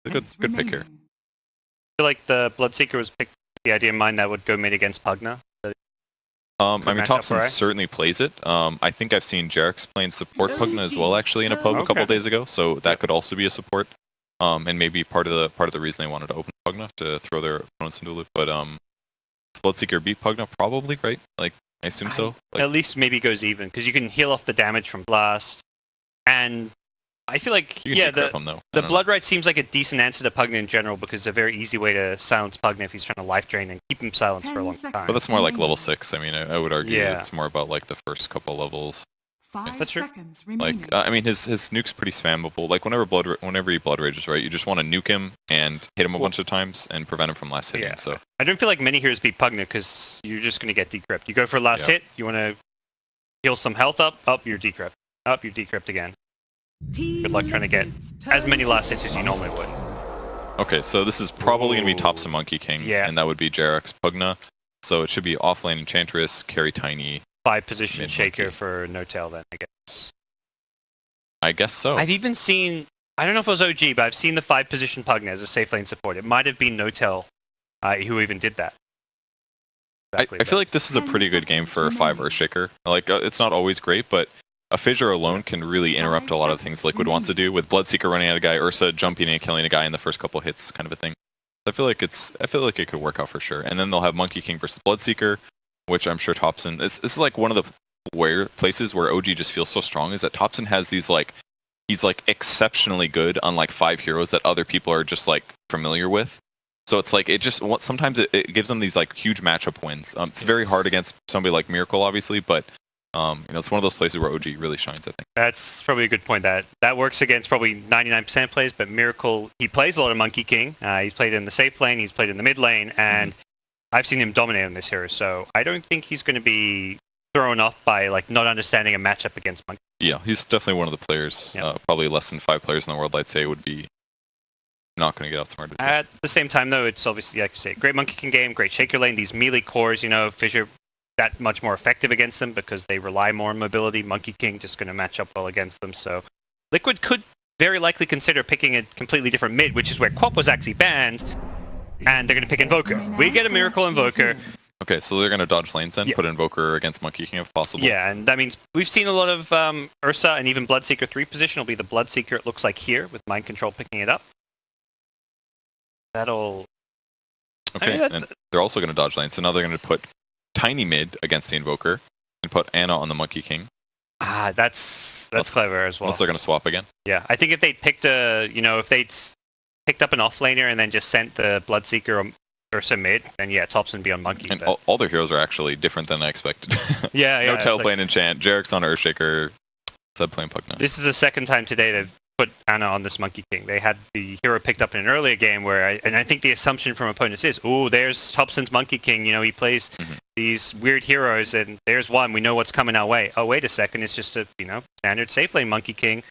A good pick here. I feel like the Bloodseeker was picked with the idea in mind that would go mid against Pugna. I mean, Thompson certainly plays it. I think I've seen Jarex playing support Pugna as well, actually, in a pub a couple days ago. So that could also be a support, and maybe part of the reason they wanted to open Pugna to throw their opponents into the loop. But Bloodseeker beat Pugna probably, right? Like I assume so. Like, at least maybe goes even because you can heal off the damage from Blast, and I feel like the Blood Right seems like a decent answer to Pugna in general because it's a very easy way to silence Pugna if he's trying to life drain and keep him silenced for a long time. But that's more like level 6. I mean, I would argue it's more about like the first couple levels. 5 That's true. seconds remaining. Like I mean, his nuke's pretty spammable. Like whenever he blood rages, right, you just want to nuke him and hit him a bunch of times and prevent him from last hitting. So I don't feel like many heroes beat Pugna because you're just going to get decrypt. You go for last hit, you want to heal some health up, you're decrypt, you're decrypt again. Good luck trying to get as many last hits as you normally would. Okay, so this is probably going to be Thompson Monkey King, and that would be Jarex Pugna. So it should be offlane Enchantress, carry Tiny. 5 position Shaker for no tail then, I guess. I guess so. I've even seen, I don't know if it was OG, but I've seen the 5 position Pugna as a safe lane support. It might have been no tail who even did that. I feel like this is a pretty good game for a 5 Earthshaker. Like, it's not always great, but a Fissure alone can really interrupt a lot of things Liquid wants to do, with Bloodseeker running at a guy, Ursa jumping in and killing a guy in the first couple hits, kind of a thing. I feel like it could work out for sure. And then they'll have Monkey King versus Bloodseeker, which I'm sure Thompson. This is like one of the places where OG just feels so strong, is that Thompson has these like, he's like exceptionally good on like 5 heroes that other people are just like familiar with. So it's like sometimes it gives them these like huge matchup wins. It's very hard against somebody like Miracle, obviously, but it's one of those places where OG really shines, I think. That's probably a good point. That works against probably 99% of plays, but Miracle, he plays a lot of Monkey King. He's played in the safe lane, he's played in the mid lane, and I've seen him dominate on this hero, so I don't think he's going to be thrown off by like not understanding a matchup against Monkey. Yeah, he's definitely one of the players, probably less than 5 players in the world, I'd say, would be not going to get outsmarted. At the same time, though, it's obviously, like you say, great Monkey King game, great Shaker lane, these melee cores, Fissure that much more effective against them because they rely more on mobility. Monkey King just going to match up well against them. So Liquid could very likely consider picking a completely different mid, which is where Quap was actually banned, and they're going to pick Invoker. We get a Miracle Invoker. Okay, so they're going to dodge lanes then, put Invoker against Monkey King if possible. Yeah, and that means we've seen a lot of Ursa and even Bloodseeker 3 position will be the Bloodseeker, it looks like here, with Mind Control picking it up. That'll... Okay, and they're also going to dodge lane, so now they're going to put Tiny mid against the Invoker and put Ana on the Monkey King. That's clever as well. Unless they're going to swap again. Yeah, I think if they picked if they'd picked up an offlaner and then just sent the Bloodseeker or Ursa mid, then Thompson be on Monkey. And all their heroes are actually different than I expected. No tail playing Enchant, Jarex on Earthshaker, Sub playing Pugna. This is the second time today they've put Ana on this Monkey King. They had the hero picked up in an earlier game where, I think the assumption from opponents is, there's Thompson's Monkey King, he plays these weird heroes, and there's one, we know what's coming our way. Oh, wait a second, it's just a, standard safe lane Monkey King,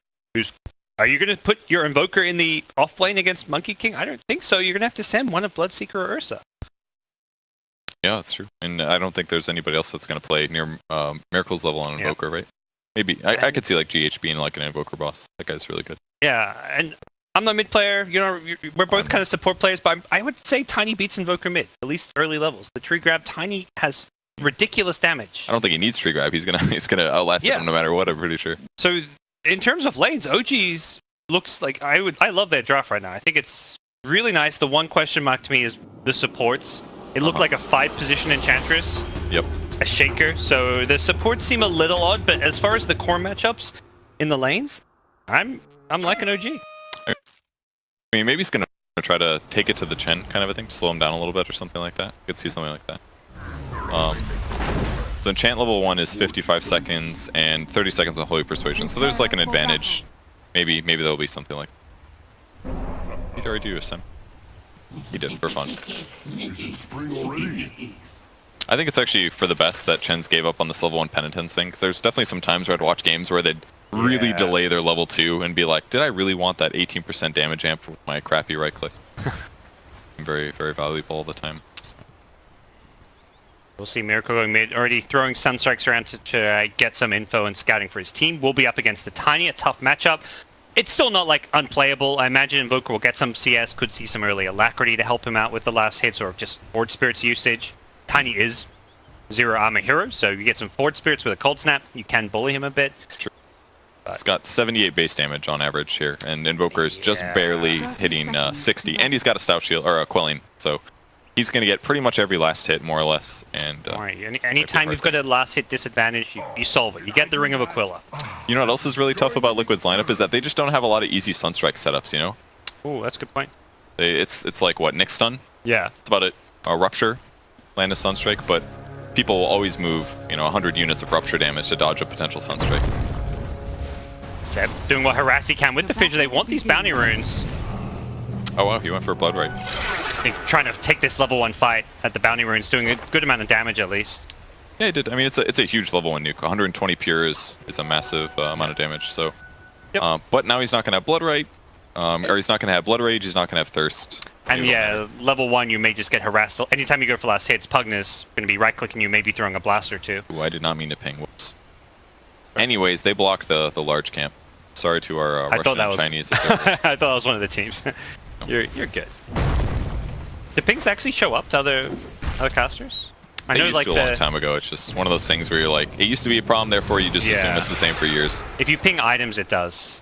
are you going to put your Invoker in the off lane against Monkey King? I don't think so. You're going to have to send one of Bloodseeker or Ursa. Yeah, that's true. And I don't think there's anybody else that's going to play near Miracle's level on Invoker, right? Maybe. I could see like GH being like an Invoker boss. That guy's really good. Yeah, and I'm the mid player. We're both kind of support players, but I would say Tiny beats Invoker mid, at least early levels. The tree grab, Tiny has ridiculous damage. I don't think he needs tree grab. He's gonna outlast him no matter what, I'm pretty sure. So in terms of lanes, OG's looks like I love their draft right now. I think it's really nice. The one question mark to me is the supports. It looked like a 5 position Enchantress. Yep. A Shaker. So the supports seem a little odd, but as far as the core matchups in the lanes, I'm liking OG. I mean, maybe he's going to try to take it to the Chen kind of a thing, slow him down a little bit or something like that. Could see something like that. So enchant level 1 is 55 seconds and 30 seconds on Holy Persuasion. So there's like an advantage. Maybe there'll be something like... He'd already do a sim. He did, for fun. I think it's actually for the best that Chen's gave up on this level 1 penitence thing, because there's definitely some times where I'd watch games where they'd really delay their level 2 and be like, did I really want that 18% damage amp with my crappy right click? Very, very valuable all the time. So. We'll see Miracle going mid, already throwing Sunstrikes around to get some info and scouting for his team. We'll be up against the Tiny, a tough matchup. It's still not like unplayable. I imagine Invoker will get some CS, could see some early Alacrity to help him out with the last hits, or just Forward Spirits usage. Tiny is 0 armor hero, so you get some Forward Spirits with a Cold Snap. You can bully him a bit. It's true. It's got 78 base damage on average here, and Invoker is just barely hitting 60, and he's got a Stout Shield, or a Quelling, so he's going to get pretty much every last hit, more or less. And anytime you've got a last hit disadvantage, you solve it. You get the Ring of Aquila. You know what else is really tough about Liquid's lineup is that they just don't have a lot of easy Sunstrike setups, you know? Ooh, that's a good point. It's like, what, Nick Stun? Yeah. That's about it. Rupture, land a Sunstrike, but people will always move, 100 units of Rupture damage to dodge a potential Sunstrike. Seb doing what Harass he can with the Fidget. They want these bounty runes. Oh wow, he went for a Blood Right. Trying to take this level 1 fight at the bounty runes, doing a good amount of damage at least. Yeah, he did. I mean, it's a huge level 1 nuke. 120 pure is a massive amount of damage. So, yep. But now he's not going to have Blood Right, or he's not going to have Blood Rage. He's not going to have Thirst. And yeah, level 1 you may just get harassed. Anytime you go for last hits, Pugna's going to be right-clicking you, maybe throwing a blast or two. Ooh, I did not mean to ping. Whoops. Anyways, they blocked the large camp. Sorry to our Russian and Chinese observers. I thought that was one of the teams. You're good. Do pings actually show up to other casters? I know, like, a long time ago. It's just one of those things where you're like, it used to be a problem, therefore you just assume it's the same for years. If you ping items, it does.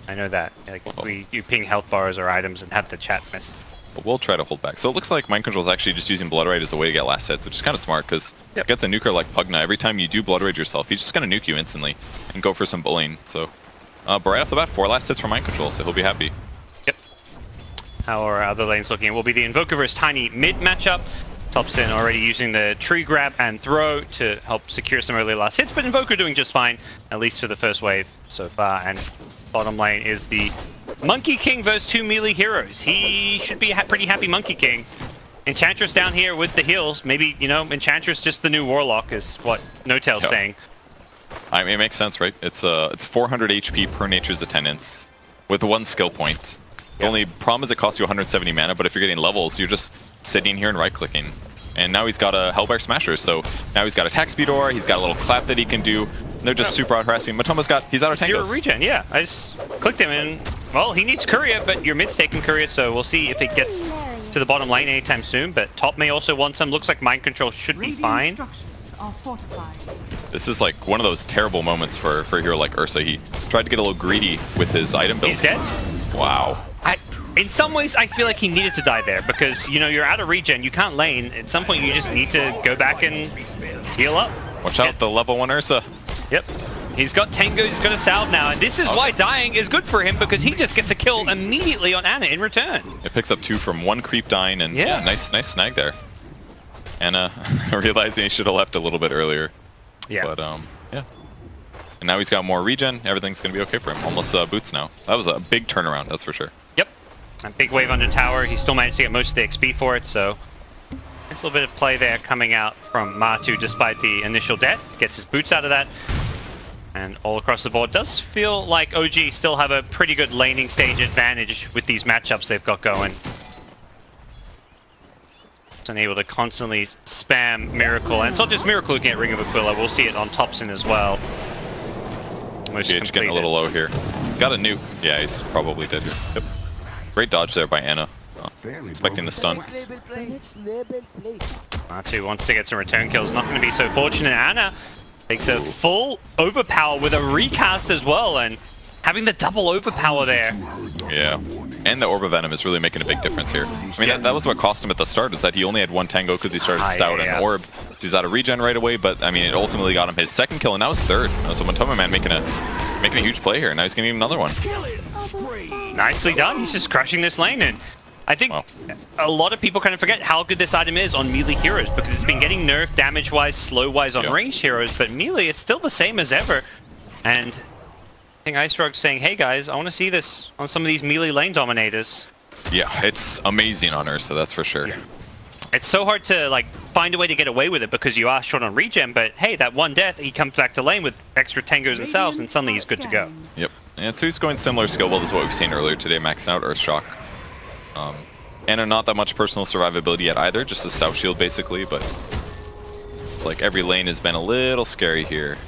I know that. Like, you ping health bars or items and have the chat message. But we'll try to hold back. So it looks like Mind Control is actually just using Blood Rage as a way to get last hits, which is kind of smart because it gets a nuker like Pugna. Every time you do Blood Rage yourself, he's just going to nuke you instantly and go for some bullying. So, but right off the bat, 4 last hits for Mind Control, so he'll be happy. Yep. How are other lanes looking? It will be the Invoker versus Tiny mid matchup. Topson already using the tree grab and throw to help secure some early last hits, but Invoker doing just fine, at least for the first wave so far. And bottom lane is the Monkey King versus 2 melee heroes. He should be a pretty happy Monkey King. Enchantress down here with the heals. Maybe, Enchantress just the new Warlock is what No-Tail's saying. I mean, it makes sense, right? It's 400 HP per Nature's Attendance with 1 skill point. The only problem is it costs you 170 mana, but if you're getting levels, you're just sitting here and right-clicking. And now he's got a Hellbear Smasher, so now he's got attack speed aura, he's got a little clap that he can do. And they're just super out-harassing. He's out of tangos. 0 regen, yeah. I just clicked him and, well, he needs Courier, but your mid's taking Courier, so we'll see if it gets to the bottom lane anytime soon. But top may also want some. Looks like Mind Control should be fine. This is like one of those terrible moments for a hero like Ursa. He tried to get a little greedy with his item build. He's dead? Wow. In some ways, I feel like he needed to die there because, you're out of regen, you can't lane. At some point, you just need to go back and heal up. Watch out, the level 1 Ursa. Yep. He's got Tango, he's got a salve now, and this is why dying is good for him because he just gets a kill immediately on Anna in return. It picks up 2 from 1 creep dying, and yeah, nice snag there. Anna realizing he should have left a little bit earlier. Yeah. But, yeah. And now he's got more regen, everything's going to be okay for him. Almost boots now. That was a big turnaround, that's for sure. Yep. A big wave under tower, he still managed to get most of the XP for it, so nice little bit of play there coming out from Matu despite the initial death. Gets his boots out of that. And all across the board, does feel like OG still have a pretty good laning stage advantage with these matchups they've got going. And able to constantly spam Miracle, and it's not just Miracle who can get Ring of Aquila, we'll see it on Topson as well. Gage getting a little low here. He's got a nuke. Yeah, he's probably dead here. Yep. Great dodge there by Anna. Expecting the stun. Matu wants to get some return kills, not going to be so fortunate. Anna takes a full overpower with a recast as well, and having the double overpower there. Yeah, and the Orb of Venom is really making a big difference here. I mean, that was what cost him at the start, is that he only had 1 Tango because he started Stout and Orb. He's out of regen right away, but I mean, it ultimately got him his 2nd kill, and now his 3rd. So Matoma Man making a huge play here, and now he's getting another one. Nicely done. He's just crushing this lane, and I think a lot of people kind of forget how good this item is on melee heroes because it's been getting nerfed damage-wise, slow-wise on ranged heroes, but melee, it's still the same as ever. And I think Ice Rug's saying, hey guys, I want to see this on some of these melee lane dominators. Yeah, it's amazing on Ursa, that's for sure. Yeah. It's so hard to find a way to get away with it because you are short on regen, but hey, that 1 death, he comes back to lane with extra tangos and salves, and suddenly he's good to go. Yep, and so he's going similar skill build as what we've seen earlier today, maxing out Earthshock. And not that much personal survivability yet either, just a Stout Shield basically, but it's like every lane has been a little scary here.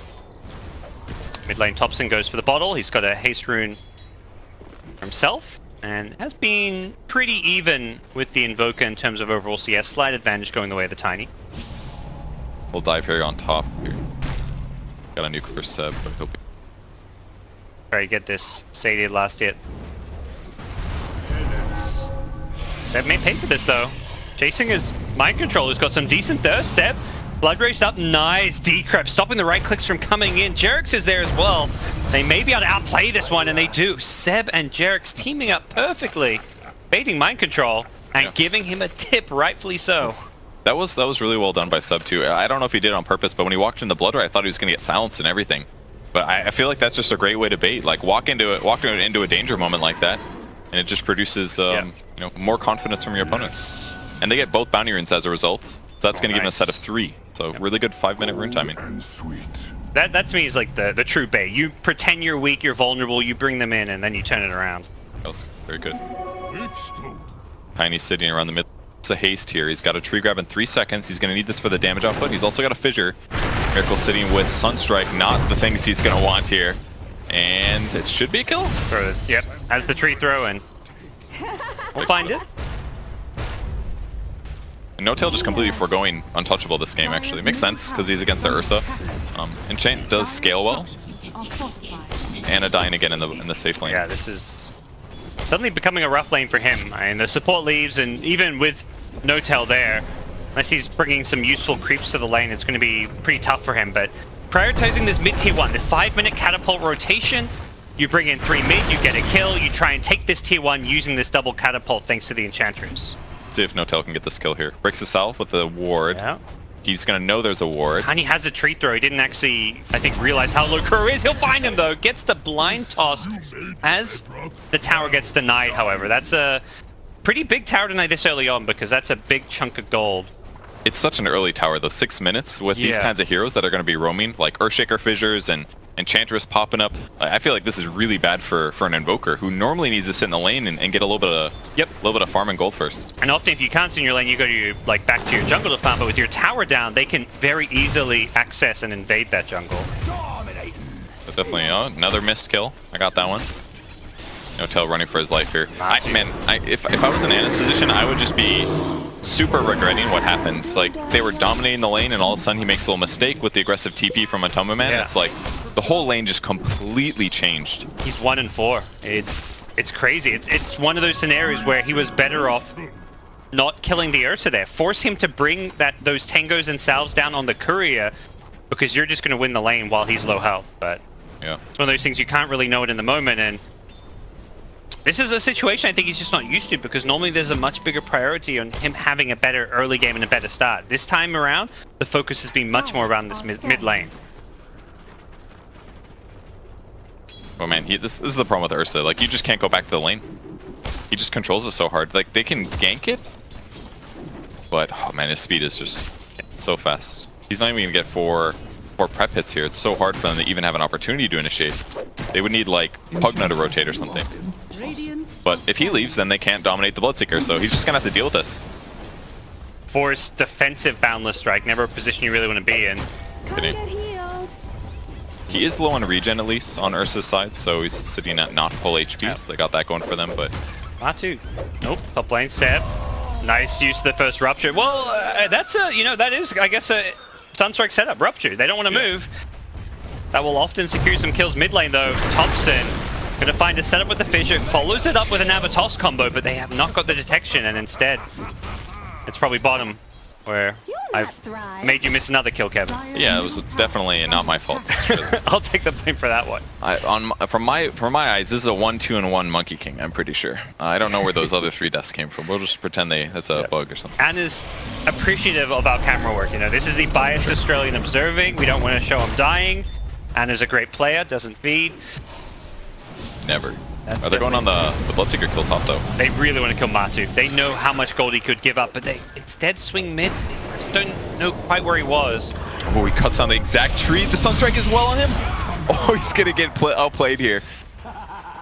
Mid lane Topson goes for the bottle, he's got a haste rune himself, and has been pretty even with the Invoker in terms of overall CS. Slight advantage going the way of the Tiny. We'll dive here on top. Here. Got a nuke for Seb, but he'll be... Try to get this sated last hit. Seb may pay for this though. Chasing his mind control, who's got some decent thirst. Seb, Blood Rage up, nice decrep, stopping the right clicks from coming in. Jerix is there as well. They may be able to outplay this one, and they do. Seb and Jerix teaming up perfectly, baiting mind control and giving him a tip, rightfully so. That was really well done by Seb too. I don't know if he did it on purpose, but when he walked in the Blood Ray, I thought he was gonna get silenced and everything. But I feel like that's just a great way to bait. Like walk into a danger moment like that, and it just produces you know, more confidence from your opponents. And they get both bounty runes as a result. So that's gonna give them a set of 3. So really good 5-minute rune timing. That to me is like the true bait. You pretend you're weak, you're vulnerable, you bring them in, and then you turn it around. That was very good. Tiny sitting around the mid. It's a haste here. He's got a tree grab in 3 seconds. He's going to need this for the damage output. He's also got a fissure. Miracle sitting with Sunstrike, not the things he's going to want here. And it should be a kill. Yep, as the tree throw in. We'll find it. And No-Tail just completely foregoing untouchable this game, actually. Makes sense, because he's against the Ursa. Enchant does scale well. Anna dying again in the safe lane. Yeah, this is suddenly becoming a rough lane for him. I mean, the support leaves, and even with No-Tail there, unless he's bringing some useful creeps to the lane, it's going to be pretty tough for him. But prioritizing this mid-tier 1, the 5-minute catapult rotation, you bring in 3 mid, you get a kill, you try and take this tier 1 using this double catapult thanks to the Enchantress. See if No-Tail can get this kill here. Breaks himself with the ward. Yeah. He's going to know there's a ward. And he has a tree throw. He didn't actually, I think, realize how low Kuro is. He'll find him, though. Gets the blind toss as the tower gets denied, however. That's a pretty big tower denied this early on because that's a big chunk of gold. It's such an early tower, though. 6 minutes with these kinds of heroes that are going to be roaming, like Earthshaker Fissures and Enchantress popping up. I feel like this is really bad for an Invoker who normally needs to sit in the lane and get a little bit of farm and gold first. And often if you can't sit in your lane, you go to back to your jungle to farm, but with your tower down, they can very easily access and invade that jungle. But definitely another missed kill. I got that one. No-Tail running for his life here. If I was in Anna's position, I would just be super regretting what happened. Like, they were dominating the lane, and all of a sudden he makes a little mistake with the aggressive TP from Atoma Man. It's like the whole lane just completely changed. He's 1-4. It's crazy. It's one of those scenarios where he was better off not killing the Ursa there. Force him to bring those tangos and salves down on the courier, because you're just going to win the lane while he's low health. But yeah, it's one of those things you can't really know it in the moment, and this is a situation I think he's just not used to, because normally there's a much bigger priority on him having a better early game and a better start. This time around, the focus has been much more around this mid lane. Oh man, this is the problem with Ursa. Like, you just can't go back to the lane. He just controls it so hard. Like, they can gank it, but oh man, his speed is just so fast. He's not even gonna get four prep hits here. It's so hard for them to even have an opportunity to initiate. They would need like Pugna to rotate or something. But if he leaves, then they can't dominate the Bloodseeker, so he's just gonna have to deal with this. Force defensive Boundless Strike, never a position you really want to be in. He is low on regen, at least on Ursa's side, so he's sitting at not full HP, so they got that going for them. But Matu, nope, top lane Seb. Nice use of the first Rupture. Well, that's that is, I guess, a Sunstrike setup. Rupture, they don't want to move. That will often secure some kills mid lane, though. Thompson gonna find a setup with the Fissure, follows it up with an Avatos combo, but they have not got the detection, and instead it's probably bottom where I've made you miss another kill, Kevin. Yeah, it was definitely not my fault. I'll take the blame for that one. From my eyes, this is a 1-2-1 Monkey King, I'm pretty sure. I don't know where those other 3 deaths came from. We'll just pretend that's a bug or something. Anna's appreciative of our camera work. This is the biased Australian observing. We don't want to show him dying. Anna's a great player, doesn't feed. Never. Are they going on the Bloodseeker kill top, though? They really want to kill Matu. They know how much gold he could give up, but they instead swing mid. They just don't know quite where he was. Oh, he cuts down the exact tree. The Sunstrike is well on him. Oh, he's going to get outplayed here.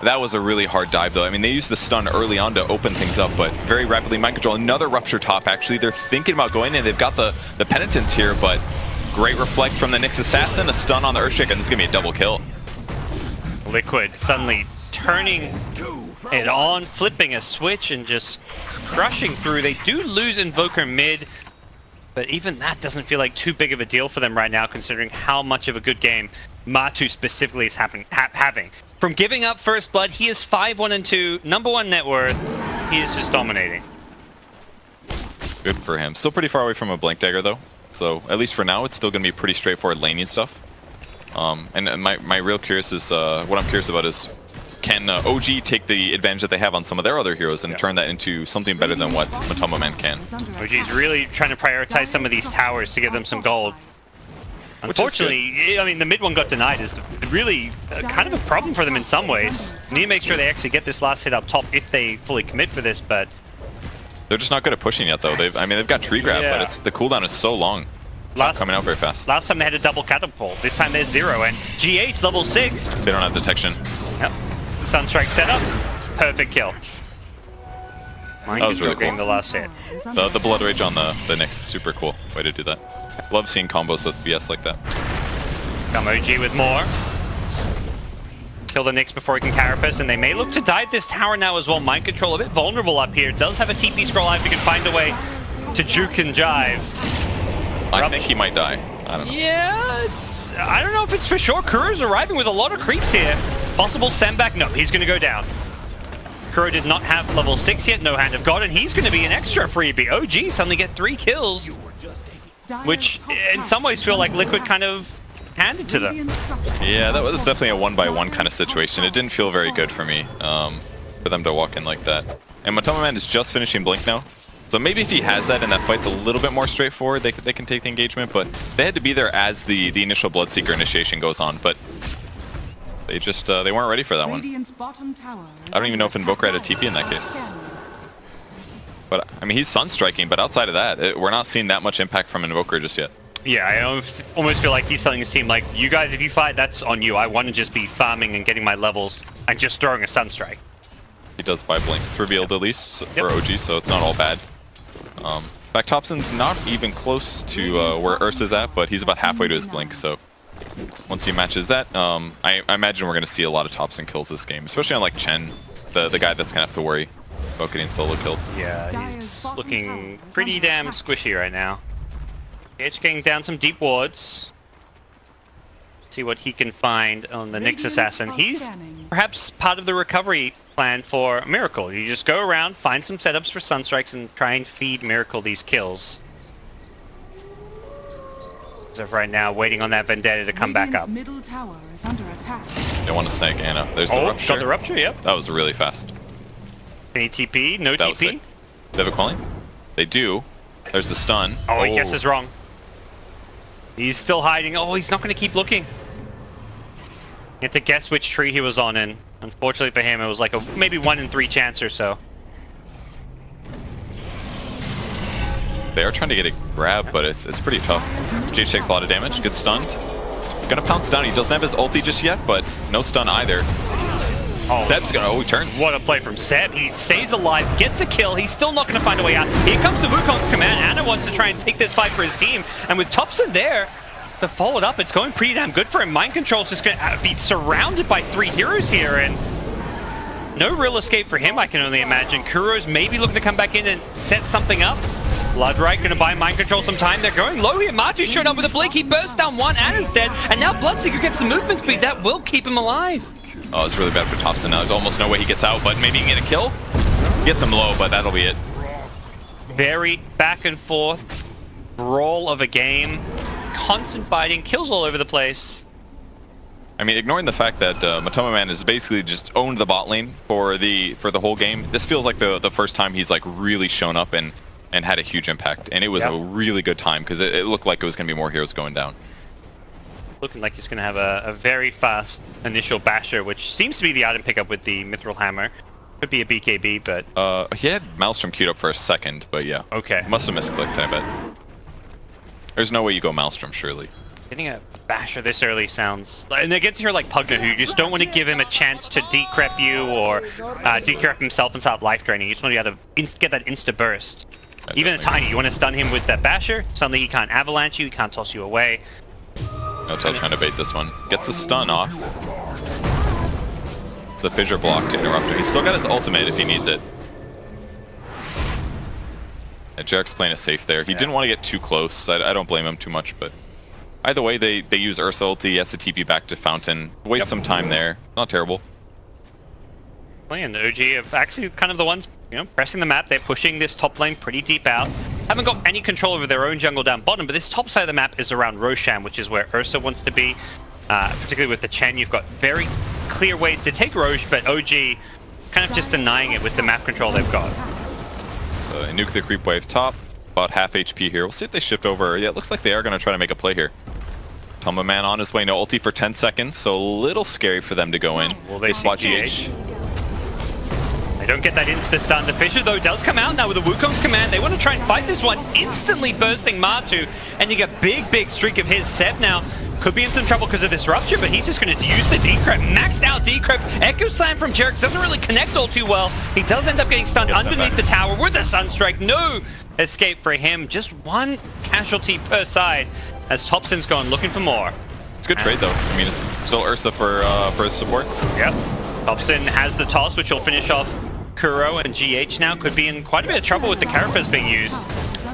That was a really hard dive, though. I mean, they used the stun early on to open things up, but very rapidly mind control. Another Rupture top, actually. They're thinking about going in. They've got the Penitence here, but great reflect from the Nyx Assassin. A stun on the Earthshaker, and this is going to be a double kill. Liquid suddenly turning head on, flipping a switch and just crushing through. They do lose Invoker mid, but even that doesn't feel like too big of a deal for them right now, considering how much of a good game Matu specifically is having. From giving up first blood, he is 5-1-2, #1 net worth. He is just dominating. Good for him. Still pretty far away from a Blink Dagger though, so at least for now it's still going to be pretty straightforward laning stuff. And my real curious is, what I'm curious about is, can OG take the advantage that they have on some of their other heroes and turn that into something better than what Matoma Man can? OG's really trying to prioritize some of these towers to give them some gold. Unfortunately, I mean, the mid one got denied is really kind of a problem for them in some ways. Need to make sure they actually get this last hit up top if they fully commit for this, but... They're just not good at pushing yet though. They've got tree grab, but the cooldown is so long. It's not coming out very fast. Last time they had a double catapult. This time there's 0, and GH level 6. They don't have detection. Yep. Sunstrike setup. Perfect kill. That was really cool. The last hit. The Blood Rage on the Nyx, super cool way to do that. Love seeing combos with BS like that. Come OG with more. Kill the Nyx before he can carapace, and they may look to dive this tower now as well. Mind Control a bit vulnerable up here. Does have a TP scroll out if he can find a way to juke and jive. I think he might die. I don't know. Yeah, I don't know if it's for sure. Kuro's arriving with a lot of creeps here. Possible sandbag? No, he's going to go down. Kuro did not have level 6 yet, no Hand of God, and he's going to be an extra freebie. OG suddenly get 3 kills, which in some ways feel like Liquid kind of handed to them. Yeah, that was definitely a 1-by-1 kind of situation. It didn't feel very good for me, for them to walk in like that. And Matoma Man is just finishing Blink now. So maybe if he has that and that fight's a little bit more straightforward, they can take the engagement, but they had to be there as the initial Bloodseeker initiation goes on, but they just, they weren't ready for that one. I don't even know if Invoker had a TP in that case. But, I mean, he's Sunstriking, but outside of that, we're not seeing that much impact from Invoker just yet. Yeah, I almost feel like he's telling his team, like, you guys, if you fight, that's on you. I want to just be farming and getting my levels and just throwing a Sunstrike. He does buy Blink. It's revealed at least for OG, so it's not all bad. In fact, Thompson's not even close to where Ursa's at, but he's about halfway to his Blink, so once he matches that, I imagine we're going to see a lot of Thompson kills this game, especially on like Chen, the guy that's going to have to worry about getting solo killed. Yeah, he's looking pretty damn squishy right now. Edge getting down some deep wards. See what he can find on the Nyx Assassin. He's perhaps part of the recovery plan for Miracle. You just go around, find some setups for Sunstrikes, and try and feed Miracle these kills. As of right now, waiting on that Vendetta to come back up. Middle tower is under attack. They want to snag Anna. There's the Rupture. Got the Rupture, yep. That was really fast. Any TP? No that TP? Was sick. They have a Quelling? They do. There's the stun. Oh, he guesses wrong. He's still hiding. Oh, he's not going to keep looking. You have to guess which tree he was on, and unfortunately for him, it was like a maybe 1 in 3 chance or so. They are trying to get a grab, but it's pretty tough. Jade takes a lot of damage, gets stunned. He's gonna pounce down. He doesn't have his ulti just yet, but no stun either. Oh, Seb's gonna, he turns. What a play from Seb. He stays alive, gets a kill. He's still not gonna find a way out. Here comes the Wukong command. Anna wants to try and take this fight for his team, and with Thompson there to follow it up, it's going pretty damn good for him. Mind Control's just gonna be surrounded by 3 heroes here, and no real escape for him, I can only imagine. Kuro's maybe looking to come back in and set something up. Bloodright gonna buy Mind Control some time. They're going low here. Matu showed up with a Blink. He bursts down 1. Anna's dead. And now Bloodseeker gets the movement speed. That will keep him alive. Oh, it's really bad for Thompson now. There's almost no way he gets out, but maybe he can get a kill. Gets him low, but that'll be it. Very back and forth brawl of a game. Constant fighting. Kills all over the place. I mean, ignoring the fact that Matoma Man has basically just owned the bot lane for the whole game, this feels like the first time he's like really shown up and had a huge impact, and it was a really good time because it looked like it was going to be more heroes going down. Looking like he's going to have a very fast initial basher, which seems to be the item pickup with the Mithril Hammer. Could be a BKB, but... he had Maelstrom queued up for a second, but yeah. Okay. Must have misclicked, I bet. There's no way you go Maelstrom, surely. Getting a basher this early sounds... And against a hero like Pugna, who you just don't want to give him a chance to decrep you or decrep himself and start life draining. You just want to be able to get that insta-burst. Even a Tiny, you want to stun him with that basher. Suddenly he can't avalanche you, he can't toss you away. No Tail trying to bait this one. Gets the stun off. It's a fissure block to interrupt him. He's still got his ultimate if he needs it. Yeah, Jarek's playing it safe there. He didn't want to get too close. I don't blame him too much, but either way, they use Ursa ulti. He has to TP back to Fountain. Waste some time there. Not terrible. And the OG have actually kind of the ones, pressing the map. They're pushing this top lane pretty deep out. Haven't got any control over their own jungle down bottom, but this top side of the map is around Roshan, which is where Ursa wants to be. Particularly with the Chen, you've got very clear ways to take Roche, but OG kind of just denying it with the map control they've got. Nuke the creep wave top, about half HP here. We'll see if they shift over. Yeah, it looks like they are going to try to make a play here. Tumba Man on his way, no ulti for 10 seconds, so a little scary for them to go in. Will they spot GH? They don't get that insta-stun. The Fissure, though, does come out now with the Wukong's command. They want to try and fight this one, instantly bursting Martu, and you get big streak of his. Seb now could be in some trouble because of this rupture, but he's just going to use the decrypt. Maxed out decrypt. Echo Slam from Jerks doesn't really connect all too well. He does end up getting stunned underneath the tower with a Sunstrike. No escape for him. Just one casualty per side as Thompson's gone looking for more. It's a good trade, though. I mean, it's still Ursa for his support. Yep. Thompson has the toss, which will finish off Kuro, and GH now could be in quite a bit of trouble with the Carapace being used.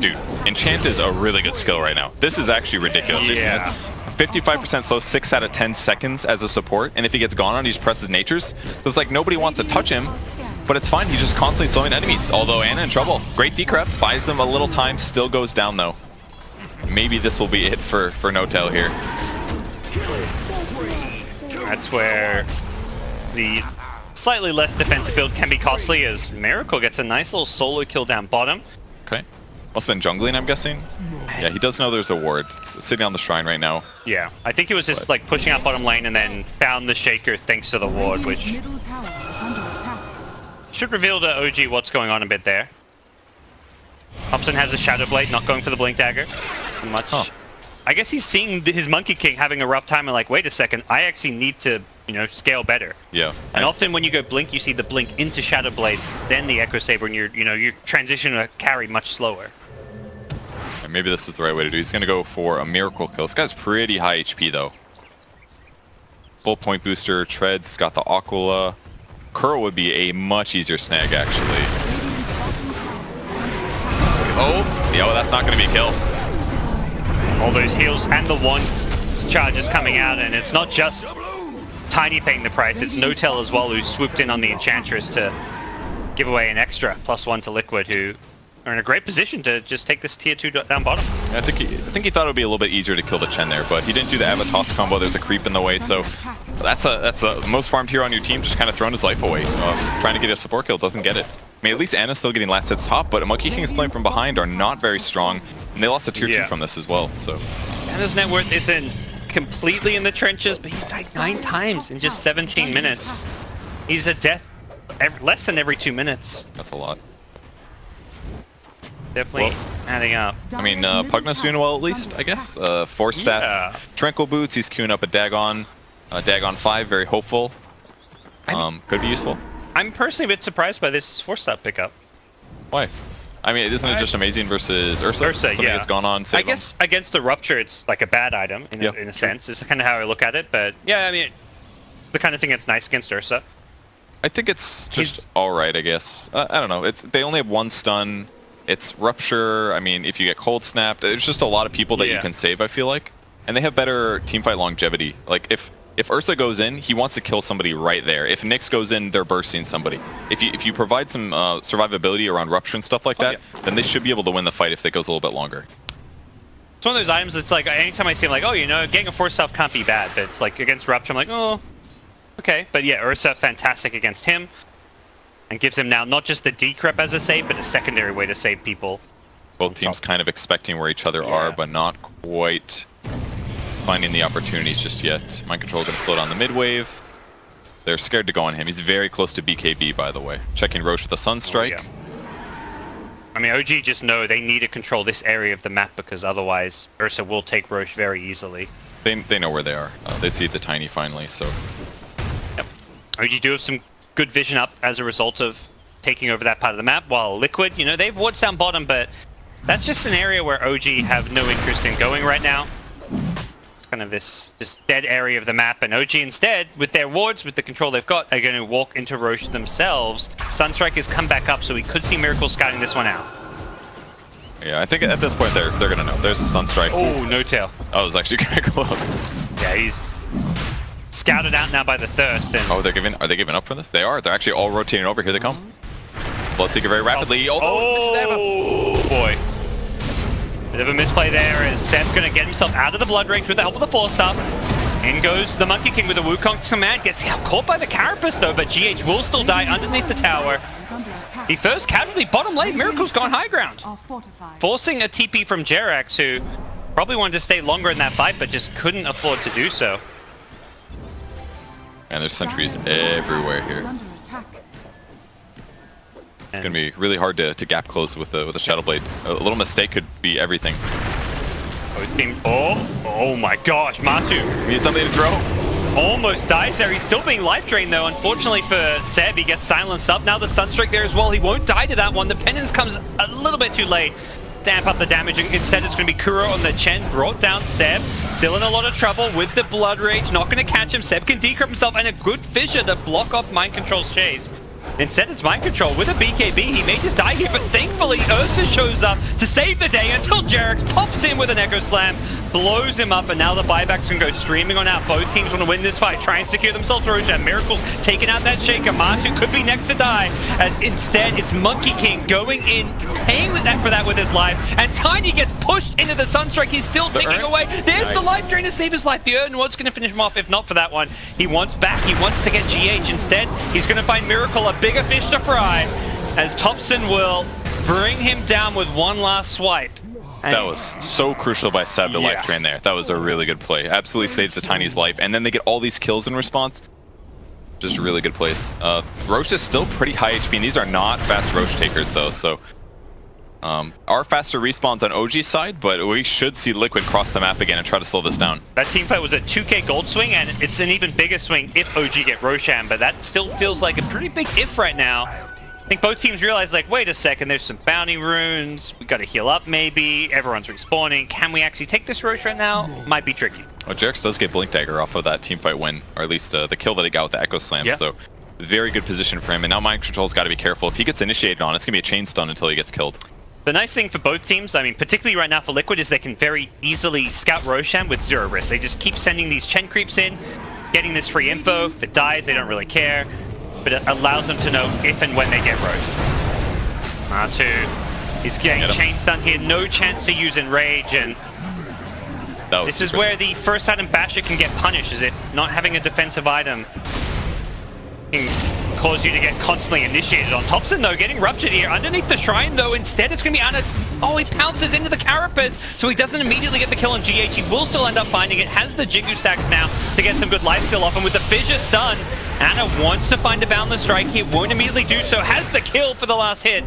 Dude, Enchant is a really good skill right now. This is actually ridiculous. Yeah. 55% slow, 6 out of 10 seconds as a support, and if he gets gone on, he just presses Natures. So it's like nobody wants to touch him, but it's fine. He's just constantly slowing enemies. Although Ana in trouble. Great decrypt, buys them a little time, still goes down though. Maybe this will be it for Notel here. That's where the slightly less defensive build can be costly, as Miracle gets a nice little solo kill down bottom. Okay. Must have been jungling, I'm guessing. Yeah, he does know there's a ward. It's sitting on the shrine right now. Yeah, I think he was just like pushing out bottom lane and then found the Shaker thanks to the ward, which should reveal to OG what's going on a bit there. Thompson has a Shadow Blade, not going for the Blink Dagger so much. Huh. I guess he's seeing his Monkey King having a rough time and like, wait a second, I actually need to, scale better. Yeah. And often when you go Blink, you see the Blink into Shadow Blade, then the Echo Saber, and you're transitioning to carry much slower. And maybe this is the right way to do. He's going to go for a Miracle kill. This guy's pretty high HP though. Full point booster, Treads, got the Aquila. Curl would be a much easier snag actually. Oh, that's not going to be a kill. All those heals and the wand charges coming out, and it's not just Tiny paying the price, it's Notel as well, who swooped in on the Enchantress to give away an extra +1 to Liquid, who are in a great position to just take this tier 2 down bottom. I think he thought it would be a little bit easier to kill the Chen there, but he didn't do the Avatos combo. There's a creep in the way, so that's a most farmed hero on your team just kind of throwing his life away. Trying to get a support kill, doesn't get it. I mean, at least Ana's still getting last hits top, but Monkey King's playing from behind are not very strong, and they lost a tier 2 from this as well. So Ana's net worth isn't completely in the trenches, but he's died 9 times in just 17 minutes. He's a death less than every 2 minutes. That's a lot. Definitely adding up. I mean, Pugna's doing well at least, I guess. 4-stat Tranquil Boots, he's queuing up a Dagon. Dagon 5, very hopeful. Could be useful. I'm personally a bit surprised by this 4-stat pickup. Why? I mean, isn't it just amazing versus Ursa? Something that's gone on, I guess against the Rupture, it's like a bad item in a sense. It's kind of how I look at it, but yeah, I mean, the kind of thing that's nice against Ursa. I think it's just alright, I guess. I don't know. They only have 1 stun. It's Rupture. I mean, if you get Cold Snapped, there's just a lot of people that you can save, I feel like. And they have better teamfight longevity. Like, if Ursa goes in, he wants to kill somebody right there. If Nyx goes in, they're bursting somebody. If you provide some survivability around Rupture and stuff like that, then they should be able to win the fight if it goes a little bit longer. It's one of those items that's like, anytime I see him, like, oh, getting a 4-stat can't be bad. But it's like, against Rupture, I'm like, oh, okay. But yeah, Ursa, fantastic against him. And gives him now not just the decrypt as a save, but a secondary way to save people. Both teams kind of expecting where each other are, but not quite finding the opportunities just yet. Mind Control going to slow down the mid wave. They're scared to go on him. He's very close to BKB, by the way. Checking Roche with a Sunstrike. I mean, OG just know they need to control this area of the map, because otherwise Ursa will take Roche very easily. They know where they are. They see the Tiny finally, so... Yep. OG do have some good vision up as a result of taking over that part of the map, while Liquid, they've wards down bottom, but that's just an area where OG have no interest in going right now. kind of this dead area of the map, and OG instead, with their wards, with the control they've got, are going to walk into Roche themselves. Sunstrike has come back up, so we could see Miracle scouting this one out. Yeah, I think at this point they're going to know. There's the Sunstrike. Oh, no tail. That was actually kind of close. Yeah, he's scouted out now by the Thirst. And oh, are they giving up for this? They are. They're actually all rotating over. Here they come. Bloodseeker very rapidly. Oh, boy. Bit of a misplay there as Seb's going to get himself out of the Blood Rage with the help of the Force Staff. In goes the Monkey King with a Wukong command. Gets caught by the Carapace though, but GH will still die underneath the tower. The first casualty bottom lane. Miracle's gone high ground. Forcing a TP from Jerax, who probably wanted to stay longer in that fight, but just couldn't afford to do so. And there's sentries everywhere here. It's going to be really hard to gap close with a Shadow Blade. A little mistake could be everything. Oh my gosh, Matu. Need something to throw? Almost dies there. He's still being life drained though. Unfortunately for Seb, he gets silenced up. Now the Sunstrike there as well. He won't die to that one. The penance comes a little bit too late. Damp up the damage. Instead, it's going to be Kuro on the Chen. Brought down Seb. Still in a lot of trouble with the Blood Rage. Not going to catch him. Seb can decrypt himself, and a good Fissure to block off Mind Control's chase. Instead, it's Mind Control with a BKB. He may just die here, but thankfully, Ursa shows up to save the day until Jerax pops in with an Echo Slam, blows him up, and now the buybacks can go streaming on out. Both teams want to win this fight, try and secure themselves Roche. Miracle's taking out that Shaker. Matu could be next to die, as instead, it's Monkey King going in, paying for that with his life, and Tiny gets pushed into the Sunstrike. He's still ticking away. There's the life drain to save his life. The Urn was going to finish him off, if not for that one. He wants back. He wants to get GH. Instead, he's going to find Miracle a bigger fish to fry, as Thompson will bring him down with one last swipe. And that was so crucial by Seb to life drain there. That was a really good play. Absolutely saves the Tiny's life, and then they get all these kills in response. Just a really good place. Roche is still pretty high HP, and these are not fast Roche takers though, so are faster respawns on OG's side, but we should see Liquid cross the map again and try to slow this down. That team fight was a 2k gold swing, and it's an even bigger swing if OG get Roshan, but that still feels like a pretty big if right now. I think both teams realize, like, wait a second, there's some bounty runes, we gotta heal up maybe, everyone's respawning, can we actually take this Roche right now? Might be tricky. Well, Jerax does get Blink Dagger off of that teamfight win, or at least the kill that he got with the Echo Slam, so very good position for him, and now Mind Control's gotta be careful. If he gets initiated on, it's gonna be a chain stun until he gets killed. The nice thing for both teams, I mean, particularly right now for Liquid, is they can very easily scout Roshan with zero risk. They just keep sending these Chen creeps in, getting this free info. If it dies, they don't really care, but it allows them to know if and when they get Roche. Matu, he's getting chain stunned here, no chance to use Enrage, and this is where the first item Basher can get punished, is if not having a defensive item can cause you to get constantly initiated on. Thompson though getting ruptured here underneath the shrine though. Instead it's going to be Anna. Oh, he pounces into the Carapace, so he doesn't immediately get the kill on GH. He will still end up finding it. Has the Jingu stacks now to get some good life steal off, and with the Fissure stun, Anna wants to find a Boundless Strike. He won't immediately do so. Has the kill for the last hit.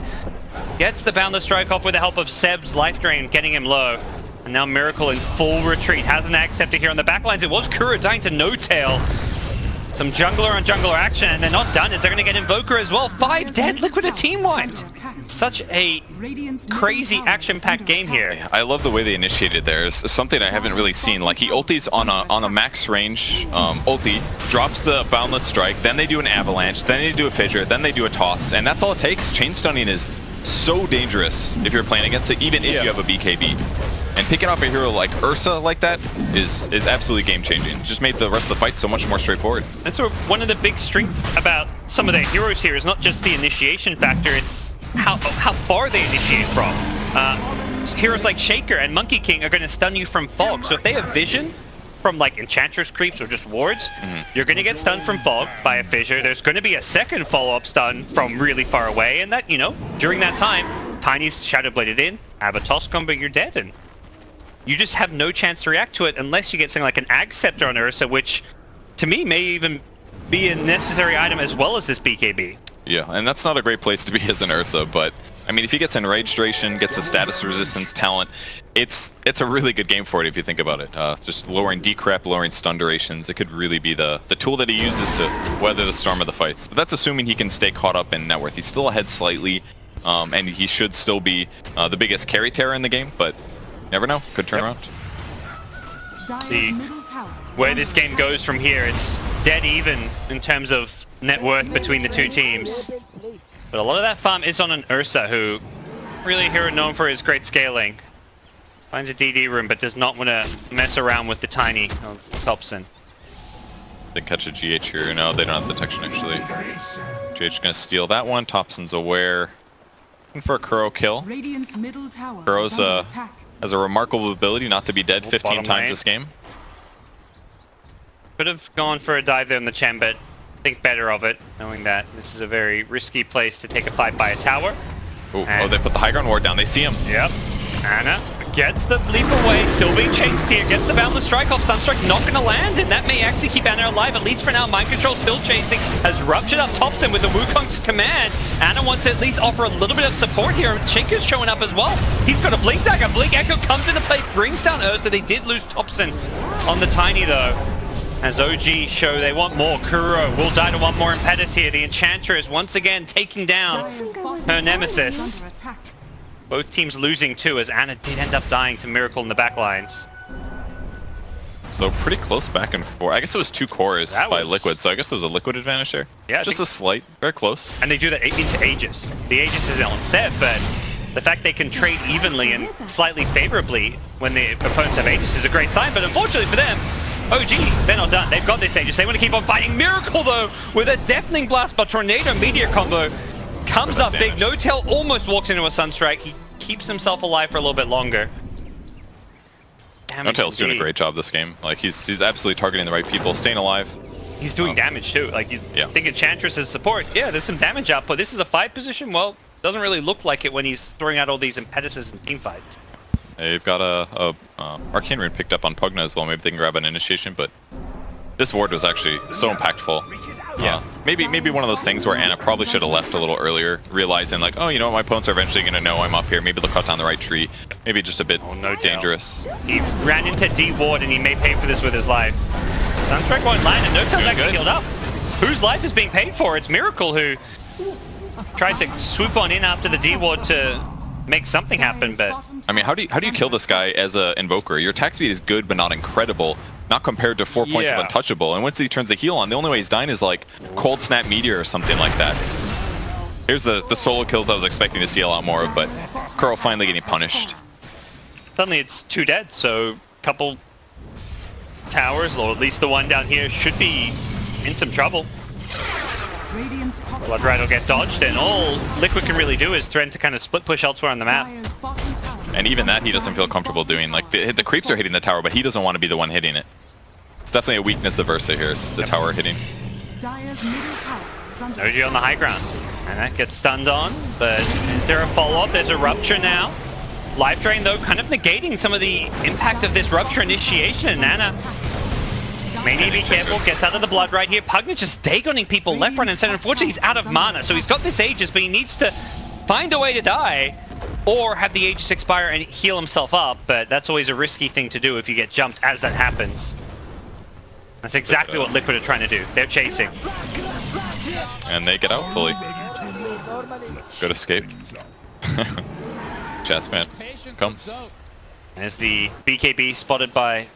Gets the Boundless Strike off with the help of Seb's life drain, getting him low. And now Miracle in full retreat. Has an Acceptor here on the backlines. It was Kuro dying to no tail. Some jungler on jungler action, and they're not done as they're going to get Invoker as well. 5 dead, Liquid a team wiped. Such a crazy action-packed game here. I love the way they initiated there. It's something I haven't really seen. Like, he ultis on a max range ulti, drops the Boundless Strike, then they do an Avalanche, then they do a Fissure, then they do a Toss, and that's all it takes. Chain stunning is so dangerous if you're playing against it, even if you have a BKB. And picking off a hero like Ursa like that is absolutely game-changing. Just made the rest of the fight so much more straightforward. That's one of the big strengths about some of their heroes here is not just the initiation factor, it's how far they initiate from. Heroes like Shaker and Monkey King are going to stun you from Fog, so if they have vision from like Enchantress creeps or just wards, you're going to get stunned from Fog by a Fissure. There's going to be a second follow-up stun from really far away, and that, you know, during that time, Tiny's Shadow Bladed in, have a toss combo, you're dead, and you just have no chance to react to it unless you get something like an Acceptor on Ursa, which to me may even be a necessary item as well as this BKB. Yeah, and that's not a great place to be as an Ursa, but I mean, if he gets Enraged Duration, gets a status resistance talent, it's a really good game for it if you think about it. Just lowering decrep, lowering stun durations, it could really be the tool that he uses to weather the storm of the fights. But that's assuming he can stay caught up in net worth. He's still ahead slightly, and he should still be the biggest carry terror in the game, but never know, could turn around. See, where this game goes from here. It's dead even in terms of net worth between the two teams. But a lot of that farm is on an Ursa, who really a hero known for his great scaling. Finds a DD room, but does not want to mess around with the tiny of Thompson. They catch a GH here. No, they don't have detection actually. GH gonna steal that one. Thompson's aware. Looking for a Kuro kill. Kuro's has a remarkable ability not to be dead 15 times this game. Could have gone for a dive there on the Chen, but think better of it, knowing that this is a very risky place to take a fight by a tower. Ooh, oh, they put the high ground ward down. They see him. Yep. Ana gets the leap away, still being chased here, gets the boundless strike off. Sunstrike not going to land, and that may actually keep Ana alive, at least for now. Mind Control still chasing, has ruptured up Thompson with the Wukong's command. Ana wants to at least offer a little bit of support here, and Shaker's showing up as well. He's got a Blink Dagger. Blink Echo comes into play, brings down Ursa. They did lose Thompson on the Tiny, though. As OG show they want more. Kuro will die to one more Impetus here. The Enchantress once again taking down her nemesis. Both teams losing too, as Ana did end up dying to Miracle in the back lines. So pretty close back and forth. I guess it was 2 cores by Liquid, so I guess it was a Liquid advantage there. Yeah, just a slight, very close. And they do that into Aegis. The Aegis is on set, but the fact they can trade evenly and slightly favorably when the opponents have Aegis is a great sign, but unfortunately for them, OG, they're not done. They've got this Aegis. They want to keep on fighting. Miracle, though, with a deafening blast, but Tornado Meteor combo comes up big. No Tail almost walks into a Sunstrike. He keeps himself alive for a little bit longer. No Tail's doing a great job this game. Like, he's absolutely targeting the right people, staying alive. He's doing damage, too. Like, you think Enchantress is support. Yeah, there's some damage output. This is a fight position. Well, doesn't really look like it when he's throwing out all these Impetuses in team fights. They've got a Arcane Rune picked up on Pugna as well. Maybe they can grab an initiation, but this ward was actually so impactful. Yeah, maybe one of those things where Ana probably should have left a little earlier, realizing like, oh, you know what, my opponents are eventually going to know I'm up here. Maybe they'll cut down the right tree. Maybe just a bit dangerous. He ran into D ward and he may pay for this with his life. Sunstrike won't land and No Tail's actually healed up. Whose life is being paid for? It's Miracle who tries to swoop on in after the D ward to make something happen, but I mean, how do you kill this guy as an invoker? Your attack speed is good, but not incredible. Not compared to 4 points of untouchable. And once he turns the heal on, the only way he's dying is like Cold Snap Meteor or something like that. Here's the solo kills I was expecting to see a lot more of, but Kuro finally getting punished. Suddenly it's 2 dead, so couple towers, or at least the one down here, should be in some trouble. Blood Ride will get dodged, and all Liquid can really do is threaten to kind of split push elsewhere on the map. And even that he doesn't feel comfortable doing. Like, the creeps are hitting the tower, but he doesn't want to be the one hitting it. It's definitely a weakness of Ursa here, is the tower hitting. OG on the high ground. And that gets stunned on, but is there a follow-up? There's a Rupture now. Life Drain, though, kind of negating some of the impact of this Rupture initiation. Ana may need to be careful, gets out of the blood right here. Pugna just Dagoning people left, right, and center. Unfortunately, he's out of mana, so he's got this Aegis, but he needs to find a way to die, or have the Aegis expire and heal himself up, but that's always a risky thing to do if you get jumped as that happens. That's exactly what Liquid are trying to do. They're chasing. And they get out fully. Good escape. Jazzman comes. There's the BKB spotted by